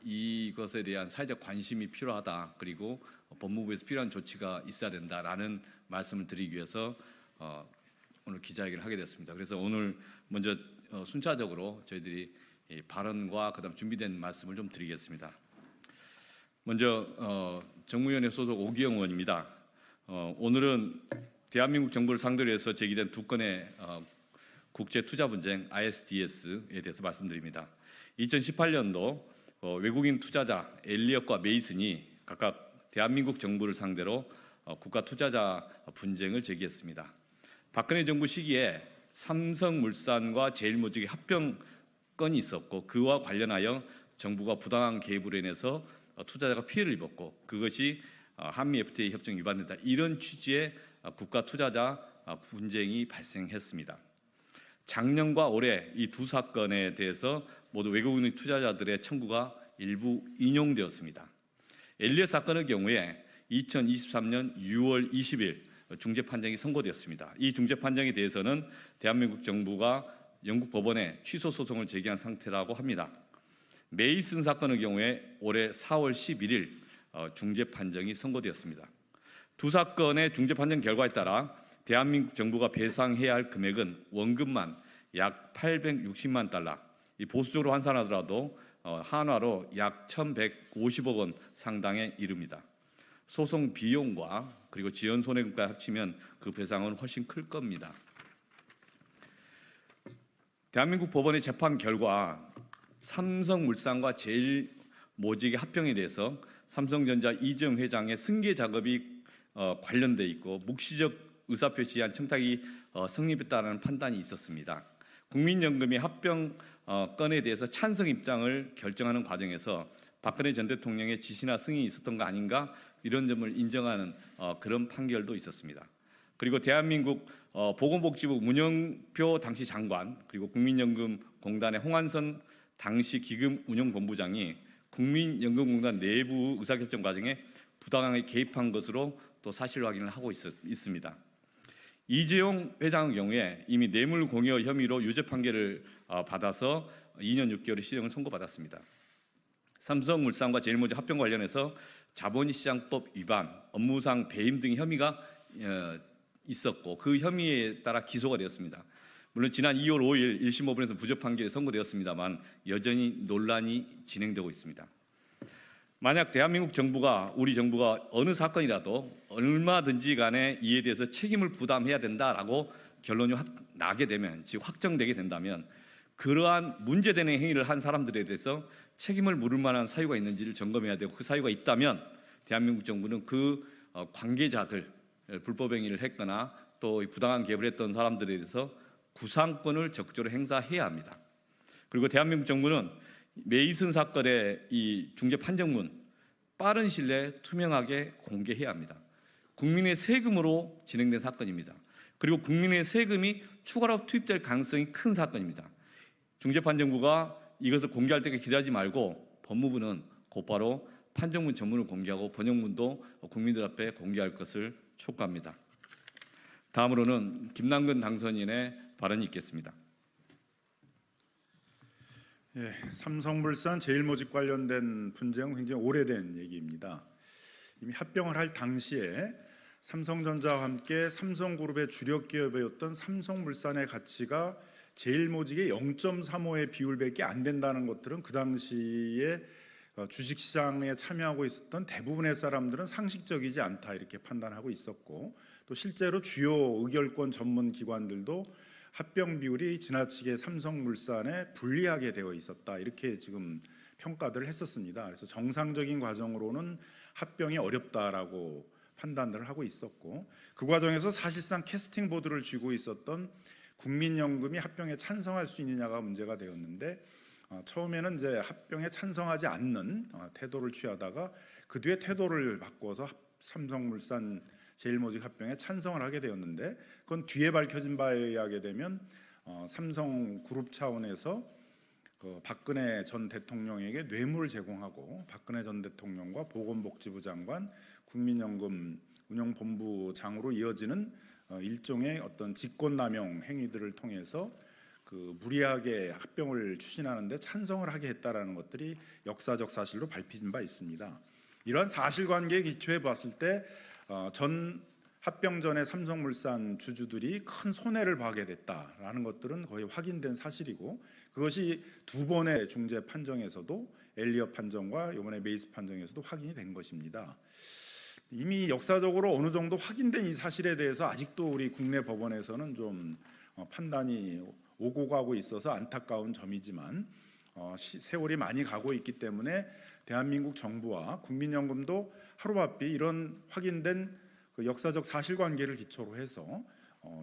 이것에 대한 사회적 관심이 필요하다. 그리고 법무부에서 필요한 조치가 있어야 된다라는 말씀을 드리기 위해서 오늘 기자회견을 하게 됐습니다. 그래서 오늘 먼저 순차적으로 저희들이 발언과 그다음 준비된 말씀을 좀 드리겠습니다. 먼저 정무위원회 소속 오기영 의원입니다. 오늘은 대한민국 정부를 상대로 해서 제기된 2건의 국제 투자 분쟁 ISDS에 대해서 말씀드립니다. 2018년도 외국인 투자자 엘리엇과 메이슨이 각각 대한민국 정부를 상대로 국가 투자자 분쟁을 제기했습니다. 박근혜 정부 시기에 삼성물산과 제일모직의 합병 건이 있었고 그와 관련하여 정부가 부당한 개입으로 인해서 투자자가 피해를 입었고 그것이 한미 FTA 협정 위반된다. 이런 취지의 국가 투자자 분쟁이 발생했습니다. 작년과 올해 이 두 사건에 대해서 모두 외국인 투자자들의 청구가 일부 인용되었습니다. 엘리엇 사건의 경우에 2023년 6월 20일 중재 판정이 선고되었습니다. 이 중재 판정에 대해서는 대한민국 정부가 영국 법원에 취소 소송을 제기한 상태라고 합니다. 메이슨 사건의 경우에 올해 4월 11일 중재 판정이 선고되었습니다. 두 사건의 중재 판정 결과에 따라 대한민국 정부가 배상해야 할 금액은 원금만 약 860만 달러, 보수적으로 환산하더라도 한화로 약 1,150억 원 상당에 이릅니다. 소송 비용과 그리고 지연 손해금까지 합치면 그 배상은 훨씬 클 겁니다. 대한민국 법원의 재판 결과 삼성물산과 제일모직의 합병에 대해서 삼성전자 이재용 회장의 승계 작업이 관련돼 있고 묵시적 의사표시한 청탁이 성립했다는 판단이 있었습니다. 국민연금이 합병 건에 대해서 찬성 입장을 결정하는 과정에서 박근혜 전 대통령의 지시나 승인이 있었던 거 아닌가 이런 점을 인정하는 그런 판결도 있었습니다. 그리고 대한민국 보건복지부 문영표 당시 장관 그리고 국민연금공단의 홍한선 당시 기금운용본부장이 국민연금공단 내부 의사결정 과정에 부당하게 개입한 것으로 또 사실 확인을 하고 있습니다. 이재용 회장의 경우에 이미 뇌물공여 혐의로 유죄 판결을 받아서 2년 6개월의 실형을 선고받았습니다. 삼성물산과 제일모직 합병 관련해서 자본시장법 위반, 업무상 배임 등 혐의가 있었고 그 혐의에 따라 기소가 되었습니다. 물론 지난 2월 5일 1심 법원에서 무죄 판결이 선고되었습니다만 여전히 논란이 진행되고 있습니다. 만약 대한민국 정부가 우리 정부가 어느 사건이라도 얼마든지 간에 이에 대해서 책임을 부담해야 된다라고 결론이 나게 되면 즉 확정되게 된다면 그러한 문제되는 행위를 한 사람들에 대해서 책임을 물을 만한 사유가 있는지를 점검해야 되고 그 사유가 있다면 대한민국 정부는 그 관계자들 불법 행위를 했거나 또 부당한 개입을 했던 사람들에 대해서 구상권을 적극적으로 행사해야 합니다. 그리고 대한민국 정부는 메이슨 사건의 이 중재 판정문 빠른 시일 내에 투명하게 공개해야 합니다. 국민의 세금으로 진행된 사건입니다. 그리고 국민의 세금이 추가로 투입될 가능성이 큰 사건입니다. 중재 판정부가 이것을 공개할 때까지 기다리지 말고 법무부는 곧바로 판정문 전문을 공개하고 번역문도 국민들 앞에 공개할 것을 촉구합니다. 다음으로는 김남근 당선인의 발언이 있겠습니다. 예, 삼성물산 제일모직 관련된 분쟁은 굉장히 오래된 얘기입니다. 이미 합병을 할 당시에 삼성전자와 함께 삼성그룹의 주력 기업이었던 삼성물산의 가치가 제일모직의 0.35의 비율밖에 안 된다는 것들은 그 당시에 주식시장에 참여하고 있었던 대부분의 사람들은 상식적이지 않다 이렇게 판단하고 있었고 또 실제로 주요 의결권 전문 기관들도 합병 비율이 지나치게 삼성물산에 불리하게 되어 있었다 이렇게 지금 평가들을 했었습니다. 그래서 정상적인 과정으로는 합병이 어렵다라고 판단을 하고 있었고 그 과정에서 사실상 캐스팅 보드를 쥐고 있었던 국민연금이 합병에 찬성할 수 있느냐가 문제가 되었는데 처음에는 이제 합병에 찬성하지 않는 태도를 취하다가 그 뒤에 태도를 바꿔서 삼성물산 제일모직 합병에 찬성을 하게 되었는데 그건 뒤에 밝혀진 바에 의하게 되면 삼성그룹 차원에서 그 박근혜 전 대통령에게 뇌물을 제공하고 박근혜 전 대통령과 보건복지부 장관, 국민연금 운영본부장으로 이어지는 일종의 어떤 직권남용 행위들을 통해서 그 무리하게 합병을 추진하는데 찬성을 하게 했다라는 것들이 역사적 사실로 밝혀진 바 있습니다. 이러한 사실관계에 기초해 봤을 때 전 합병 전에 삼성물산 주주들이 큰 손해를 봐게 됐다라는 것들은 거의 확인된 사실이고 그것이 두 번의 중재 판정에서도 엘리엇 판정과 이번에 메이슨 판정에서도 확인이 된 것입니다. 이미 역사적으로 어느 정도 확인된 이 사실에 대해서 아직도 우리 국내 법원에서는 좀 판단이 오고 가고 있어서 안타까운 점이지만 세월이 많이 가고 있기 때문에 대한민국 정부와 국민연금도 하루바삐 이런 확인된 그 역사적 사실관계를 기초로 해서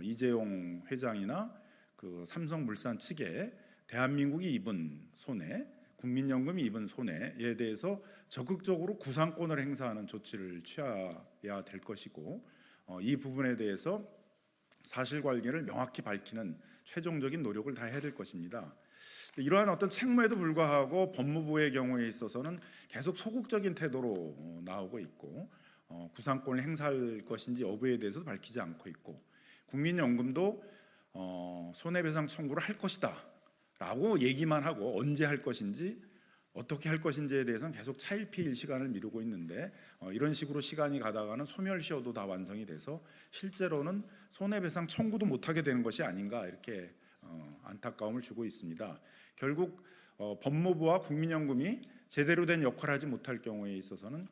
이재용 회장이나 그 삼성물산 측에 대한민국이 입은 손해, 국민연금이 입은 손해에 대해서 적극적으로 구상권을 행사하는 조치를 취해야 될 것이고 이 부분에 대해서 사실관계를 명확히 밝히는 최종적인 노력을 다해야 될 것입니다. 이러한 어떤 책무에도 불구하고 법무부의 경우에 있어서는 계속 소극적인 태도로 나오고 있고 구상권을 행사할 것인지 여부에 대해서도 밝히지 않고 있고 국민연금도 손해배상 청구를 할 것이다 라고 얘기만 하고 언제 할 것인지 어떻게 할 것인지에 대해서는 계속 차일피일 시간을 미루고 있는데 이런 식으로 시간이 가다가는 소멸시효도 다 완성이 돼서 실제로는 손해배상 청구도 못하게 되는 것이 아닌가 이렇게 안타까움을 주고 있습니다. 결국 법무부와 국민연금이 제대로 된 역할을 하지 못할 경우에 있어서는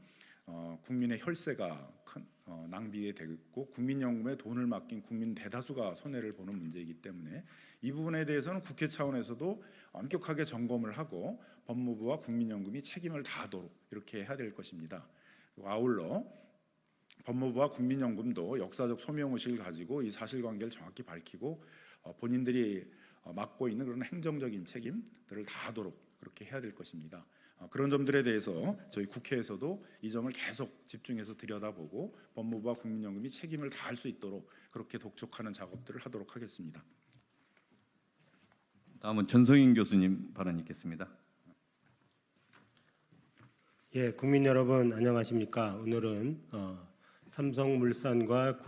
국민의 혈세가 큰 낭비가 되고 국민연금에 돈을 맡긴 국민 대다수가 손해를 보는 문제이기 때문에 이 부분에 대해서는 국회 차원에서도 엄격하게 점검을 하고 법무부와 국민연금이 책임을 다하도록 이렇게 해야 될 것입니다. 그리고 아울러 법무부와 국민연금도 역사적 소명의식을 가지고 이 사실관계를 정확히 밝히고 본인들이 맡고 있는 그런 행정적인 책임들을 다하도록 그렇게 해야 될 것입니다. 그런 점들에 대해서 저희 국회에서도 이 점을 계속 집중해서 들여다보고 법무부와 국민연금이 책임을 다할 수 있도록 그렇게 독촉하는 작업들을 하도록 하겠습니다. 다음은 전성인 교수님 발언 있겠습니다. 예, 국민 여러분 안녕하십니까? 오늘은 삼성물산과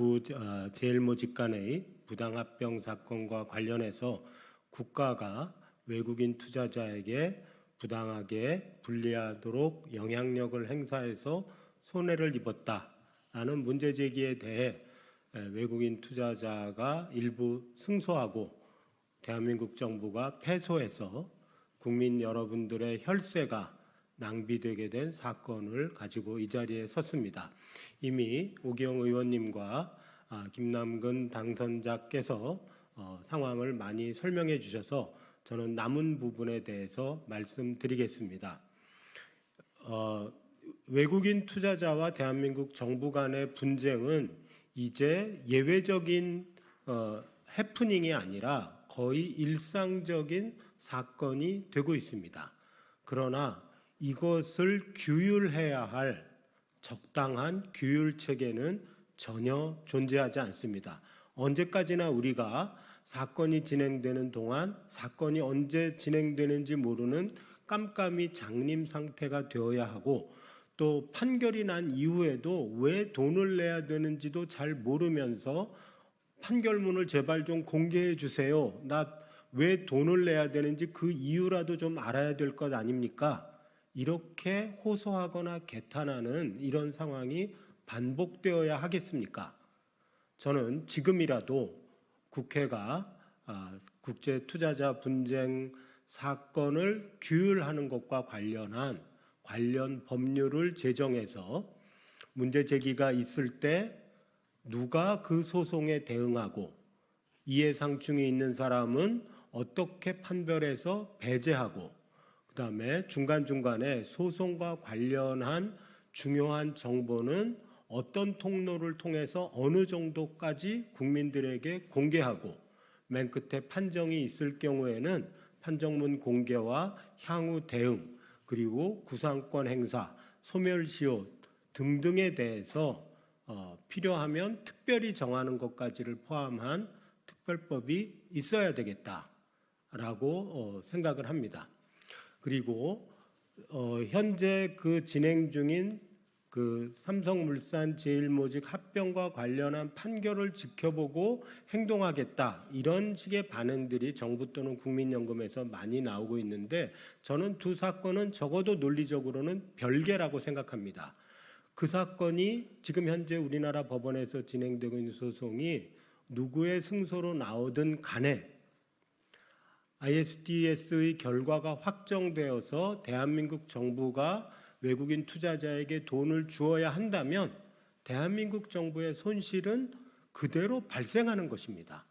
제일모직 간의 부당합병 사건과 관련해서 국가가 외국인 투자자에게 부당하게 불리하도록 영향력을 행사해서 손해를 입었다라는 문제 제기에 대해 외국인 투자자가 일부 승소하고 대한민국 정부가 패소해서 국민 여러분들의 혈세가 낭비되게 된 사건을 가지고 이 자리에 섰습니다. 이미 오기영 의원님과 김남근 당선자께서 상황을 많이 설명해 주셔서 저는 남은 부분에 대해서 말씀드리겠습니다. 외국인 투자자와 대한민국 정부 간의 분쟁은 이제 예외적인 해프닝이 아니라 거의 일상적인 사건이 되고 있습니다. 그러나 이것을 규율해야 할 적당한 규율 체계는 전혀 존재하지 않습니다. 언제까지나 우리가 사건이 진행되는 동안 사건이 언제 진행되는지 모르는 깜깜이 장님 상태가 되어야 하고 또 판결이 난 이후에도 왜 돈을 내야 되는지도 잘 모르면서 판결문을 제발 좀 공개해 주세요. 나 왜 돈을 내야 되는지 그 이유라도 좀 알아야 될 것 아닙니까? 이렇게 호소하거나 개탄하는 이런 상황이 반복되어야 하겠습니까? 저는 지금이라도 국회가 국제 투자자 분쟁 사건을 규율하는 것과 관련 법률을 제정해서 문제 제기가 있을 때 누가 그 소송에 대응하고 이해상충이 있는 사람은 어떻게 판별해서 배제하고 그다음에 중간중간에 소송과 관련한 중요한 정보는 어떤 통로를 통해서 어느 정도까지 국민들에게 공개하고 맨 끝에 판정이 있을 경우에는 판정문 공개와 향후 대응 그리고 구상권 행사, 소멸시효 등등에 대해서 필요하면 특별히 정하는 것까지를 포함한 특별법이 있어야 되겠다라고 생각을 합니다. 그리고 현재 그 진행 중인 그 삼성물산 제일모직 합병과 관련한 판결을 지켜보고 행동하겠다 이런 식의 반응들이 정부 또는 국민연금에서 많이 나오고 있는데 저는 두 사건은 적어도 논리적으로는 별개라고 생각합니다. 그 사건이 지금 현재 우리나라 법원에서 진행되고 있는 소송이 누구의 승소로 나오든 간에 ISDS의 결과가 확정되어서 대한민국 정부가 외국인 투자자에게 돈을 주어야 한다면 대한민국 정부의 손실은 그대로 발생하는 것입니다.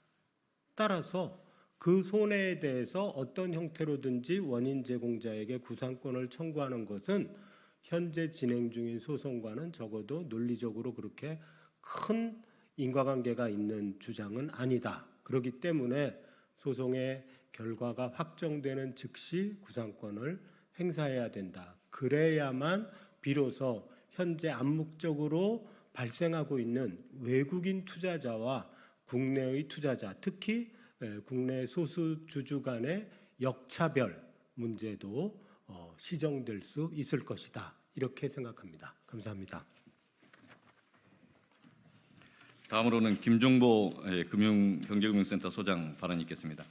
따라서 그 손해에 대해서 어떤 형태로든지 원인 제공자에게 구상권을 청구하는 것은 현재 진행 중인 소송과는 적어도 논리적으로 그렇게 큰 인과관계가 있는 주장은 아니다. 그렇기 때문에 소송의 결과가 확정되는 즉시 구상권을 행사해야 된다. 그래야만 비로소 현재 암묵적으로 발생하고 있는 외국인 투자자와 국내의 투자자, 특히 국내 소수 주주 간의 역차별 문제도 시정될 수 있을 것이다. 이렇게 생각합니다. 감사합니다. 다음으로는 김종보 경제금융센터 소장 발언이 있겠습니다.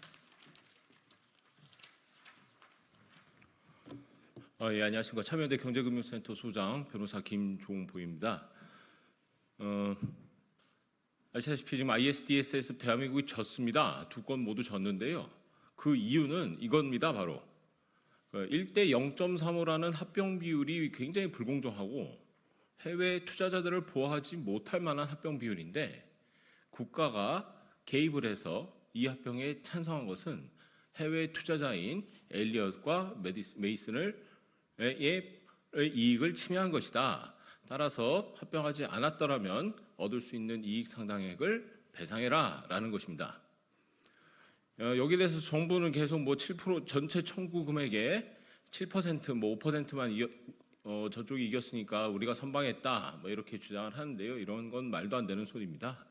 예, 안녕하십니까. 참여연대 경제금융센터 소장 변호사 김종보입니다. 아시다시피 지금 ISDS에서 대한민국이 졌습니다. 2건 모두 졌는데요. 그 이유는 이겁니다. 바로 1대 0.35라는 합병 비율이 굉장히 불공정하고 해외 투자자들을 보호하지 못할 만한 합병 비율인데 국가가 개입을 해서 이 합병에 찬성한 것은 해외 투자자인 엘리엇과 메이슨의 이익을 침해한 것이다. 따라서 합병하지 않았더라면 얻을 수 있는 이익 상당액을 배상해라라는 것입니다. 여기에 대해서 정부는 계속 7% 전체 청구 금액의 7% 5%만 저쪽이 이겼으니까 우리가 선방했다 이렇게 주장을 하는데요. 이런 건 말도 안 되는 소리입니다.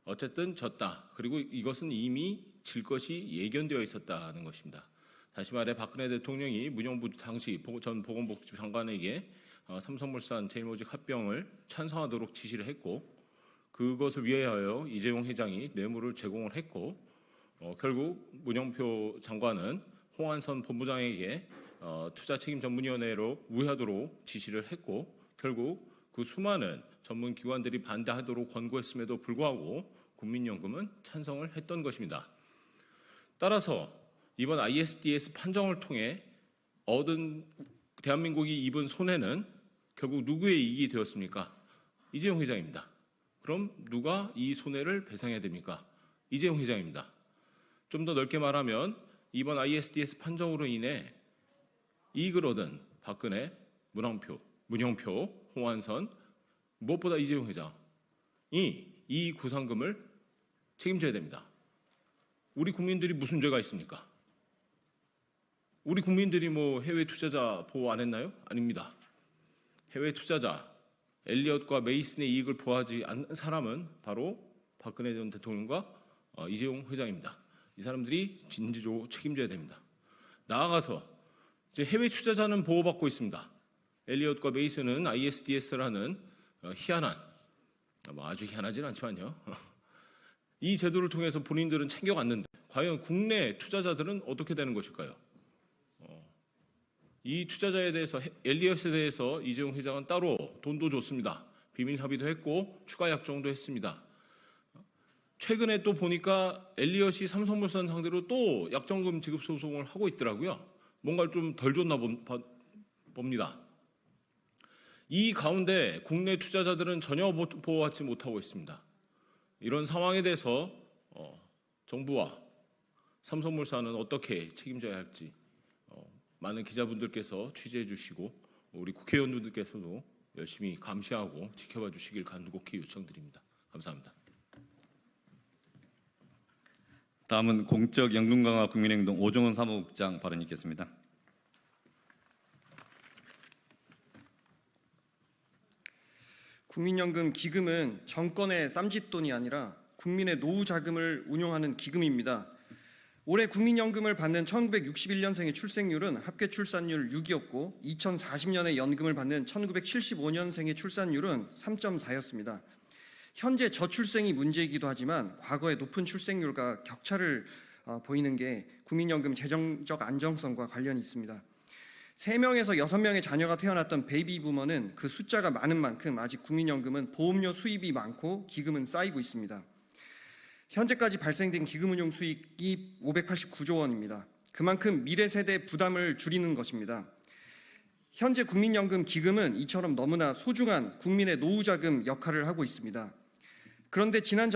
어쨌든 졌다. 그리고 이것은 이미 질 것이 예견되어 있었다는 것입니다. 다시 말해 박근혜 대통령이 문영부 당시 전 보건복지부 장관에게 삼성물산 제일모직 합병을 찬성하도록 지시를 했고 그것을 위하여 이재용 회장이 뇌물을 제공을 했고 결국 문영표 장관은 홍한선 본부장에게 투자책임전문위원회로 우회하도록 지시를 했고 결국 그 수많은 전문기관들이 반대하도록 권고했음에도 불구하고 국민연금은 찬성을 했던 것입니다. 따라서 이번 ISDS 판정을 통해 얻은 대한민국이 입은 손해는 결국 누구의 이익이 되었습니까? 이재용 회장입니다. 그럼 누가 이 손해를 배상해야 됩니까? 이재용 회장입니다. 좀 더 넓게 말하면 이번 ISDS 판정으로 인해 이익을 얻은 박근혜, 문영표, 홍한선, 무엇보다 이재용 회장이 이 구상금을 책임져야 됩니다. 우리 국민들이 무슨 죄가 있습니까? 우리 국민들이 해외 투자자 보호 안 했나요? 아닙니다. 해외 투자자 엘리엇과 메이슨의 이익을 보호하지 않는 사람은 바로 박근혜 전 대통령과 이재용 회장입니다. 이 사람들이 진지적으로 책임져야 됩니다. 나아가서 이제 해외 투자자는 보호받고 있습니다. 엘리엇과 메이슨은 ISDS라는 희한한, 아주 희한하지는 않지만요. 이 제도를 통해서 본인들은 챙겨갔는데 과연 국내 투자자들은 어떻게 되는 것일까요? 이 투자자에 대해서 엘리엇에 대해서 이재용 회장은 따로 돈도 줬습니다. 비밀 합의도 했고 추가 약정도 했습니다. 최근에 또 보니까 엘리엇이 삼성물산 상대로 또 약정금 지급 소송을 하고 있더라고요. 뭔가를 좀 덜 줬나 봅니다. 이 가운데 국내 투자자들은 전혀 보호받지 못하고 있습니다. 이런 상황에 대해서 정부와 삼성물산은 어떻게 책임져야 할지 많은 기자분들께서 취재해 주시고 우리 국회의원분들께서도 열심히 감시하고 지켜봐 주시길 간곡히 요청드립니다. 감사합니다. 다음은 공적연금 강화 국민행동 오종원 사무국장 발언이 있겠습니다. 국민연금 기금은 정권의 쌈짓돈이 아니라 국민의 노후 자금을 운용하는 기금입니다. 올해 국민연금을 받는 1961년생의 출생률은 합계 출산율 6이었고 2040년에 연금을 받는 1975년생의 출산율은 3.4였습니다. 현재 저출생이 문제이기도 하지만 과거의 높은 출생률과 격차를 보이는 게 국민연금 재정적 안정성과 관련이 있습니다. 3명에서 6명의 자녀가 태어났던 베이비 부머는 그 숫자가 많은 만큼 아직 국민연금은 보험료 수입이 많고 기금은 쌓이고 있습니다. 현재까지 발생된 기금운용 수익이 589조 원입니다. 그만큼 미래 세대 부담을 줄이는 것입니다. 현재 국민연금 기금은 이처럼 너무나 소중한 국민의 노후자금 역할을 하고 있습니다. 그런데 지난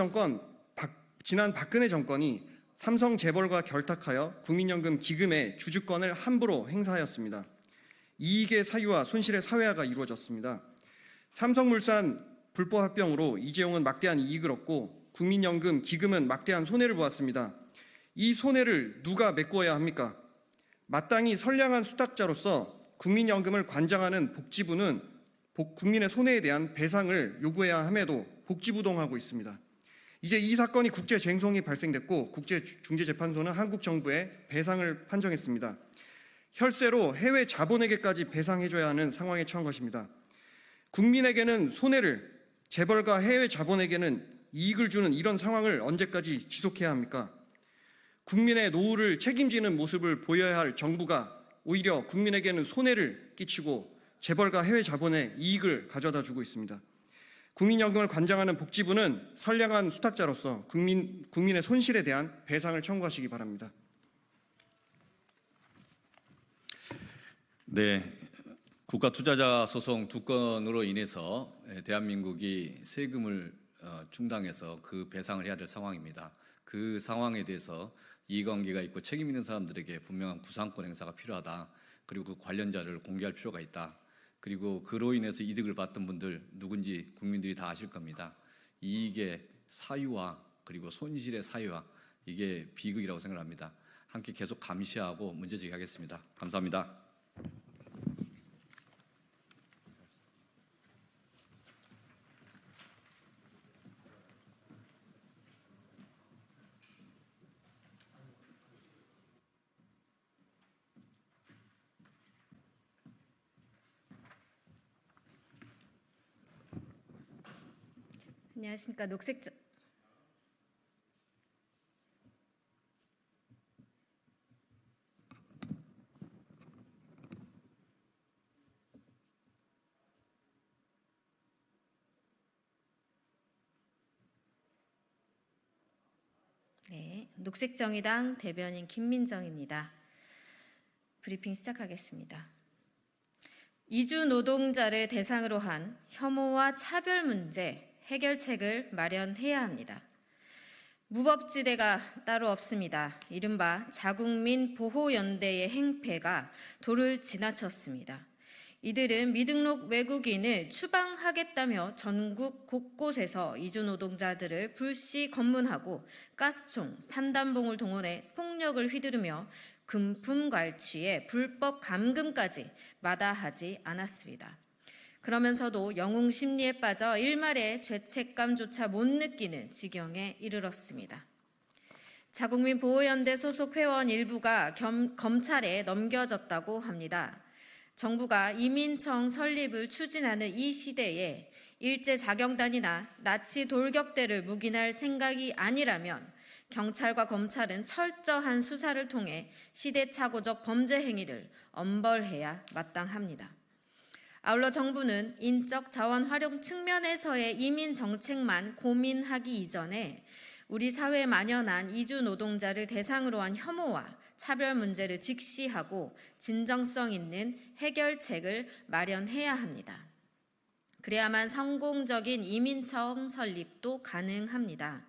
박근혜 정권이 삼성 재벌과 결탁하여 국민연금 기금의 주주권을 함부로 행사하였습니다. 이익의 사유와 손실의 사회화가 이루어졌습니다. 삼성물산 불법 합병으로 이재용은 막대한 이익을 얻고 국민연금 기금은 막대한 손해를 보았습니다. 이 손해를 누가 메꿔야 합니까? 마땅히 선량한 수탁자로서 국민연금을 관장하는 복지부는 국민의 손해에 대한 배상을 요구해야 함에도 복지부동하고 있습니다. 이제 이 사건이 국제 쟁송이 발생됐고 국제중재재판소는 한국 정부에 배상을 판정했습니다. 혈세로 해외 자본에게까지 배상해줘야 하는 상황에 처한 것입니다. 국민에게는 손해를, 재벌과 해외 자본에게는 이익을 주는 이런 상황을 언제까지 지속해야 합니까? 국민의 노후를 책임지는 모습을 보여야 할 정부가 오히려 국민에게는 손해를 끼치고 재벌과 해외 자본에 이익을 가져다 주고 있습니다. 국민연금을 관장하는 복지부는 선량한 수탁자로서 국민의 손실에 대한 배상을 청구하시기 바랍니다. 네, 국가투자자 소송 2건으로 인해서 대한민국이 세금을 충당해서 그 배상을 해야 될 상황입니다. 그 상황에 대해서 이해관계가 있고 책임 있는 사람들에게 분명한 구상권 행사가 필요하다. 그리고 그 관련자를 공개할 필요가 있다. 그리고 그로 인해서 이득을 봤던 분들 누군지 국민들이 다 아실 겁니다. 이익의 사유와 그리고 손실의 사유와 이게 비극이라고 생각합니다. 함께 계속 감시하고 문제 제기하겠습니다. 감사합니다. 안녕하십니까. 녹색정의당 대변인 김민정입니다. 브리핑 시작하겠습니다. 이주 노동자를 대상으로 한 혐오와 차별 문제 해결책을 마련해야 합니다. 무법지대가 따로 없습니다. 이른바 자국민 보호연대의 행패가 도를 지나쳤습니다. 이들은 미등록 외국인을 추방하겠다며 전국 곳곳에서 이주 노동자들을 불시 검문하고 가스총, 산단봉을 동원해 폭력을 휘두르며 금품 갈취에 불법 감금까지 마다하지 않았습니다. 그러면서도 영웅 심리에 빠져 일말의 죄책감조차 못 느끼는 지경에 이르렀습니다. 자국민 보호연대 소속 회원 일부가 검찰에 넘겨졌다고 합니다. 정부가 이민청 설립을 추진하는 이 시대에 일제자경단이나 나치 돌격대를 묵인할 생각이 아니라면 경찰과 검찰은 철저한 수사를 통해 시대착오적 범죄 행위를 엄벌해야 마땅합니다. 아울러 정부는 인적 자원 활용 측면에서의 이민 정책만 고민하기 이전에 우리 사회에 만연한 이주 노동자를 대상으로 한 혐오와 차별 문제를 직시하고 진정성 있는 해결책을 마련해야 합니다. 그래야만 성공적인 이민청 설립도 가능합니다.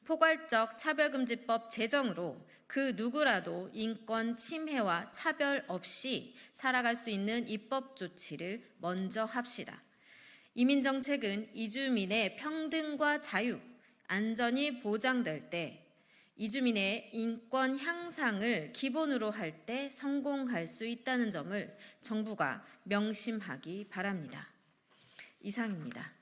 포괄적 차별금지법 제정으로 그 누구라도 인권 침해와 차별 없이 살아갈 수 있는 입법 조치를 먼저 합시다. 이민정책은 이주민의 평등과 자유, 안전이 보장될 때 이주민의 인권 향상을 기본으로 할 때 성공할 수 있다는 점을 정부가 명심하기 바랍니다. 이상입니다.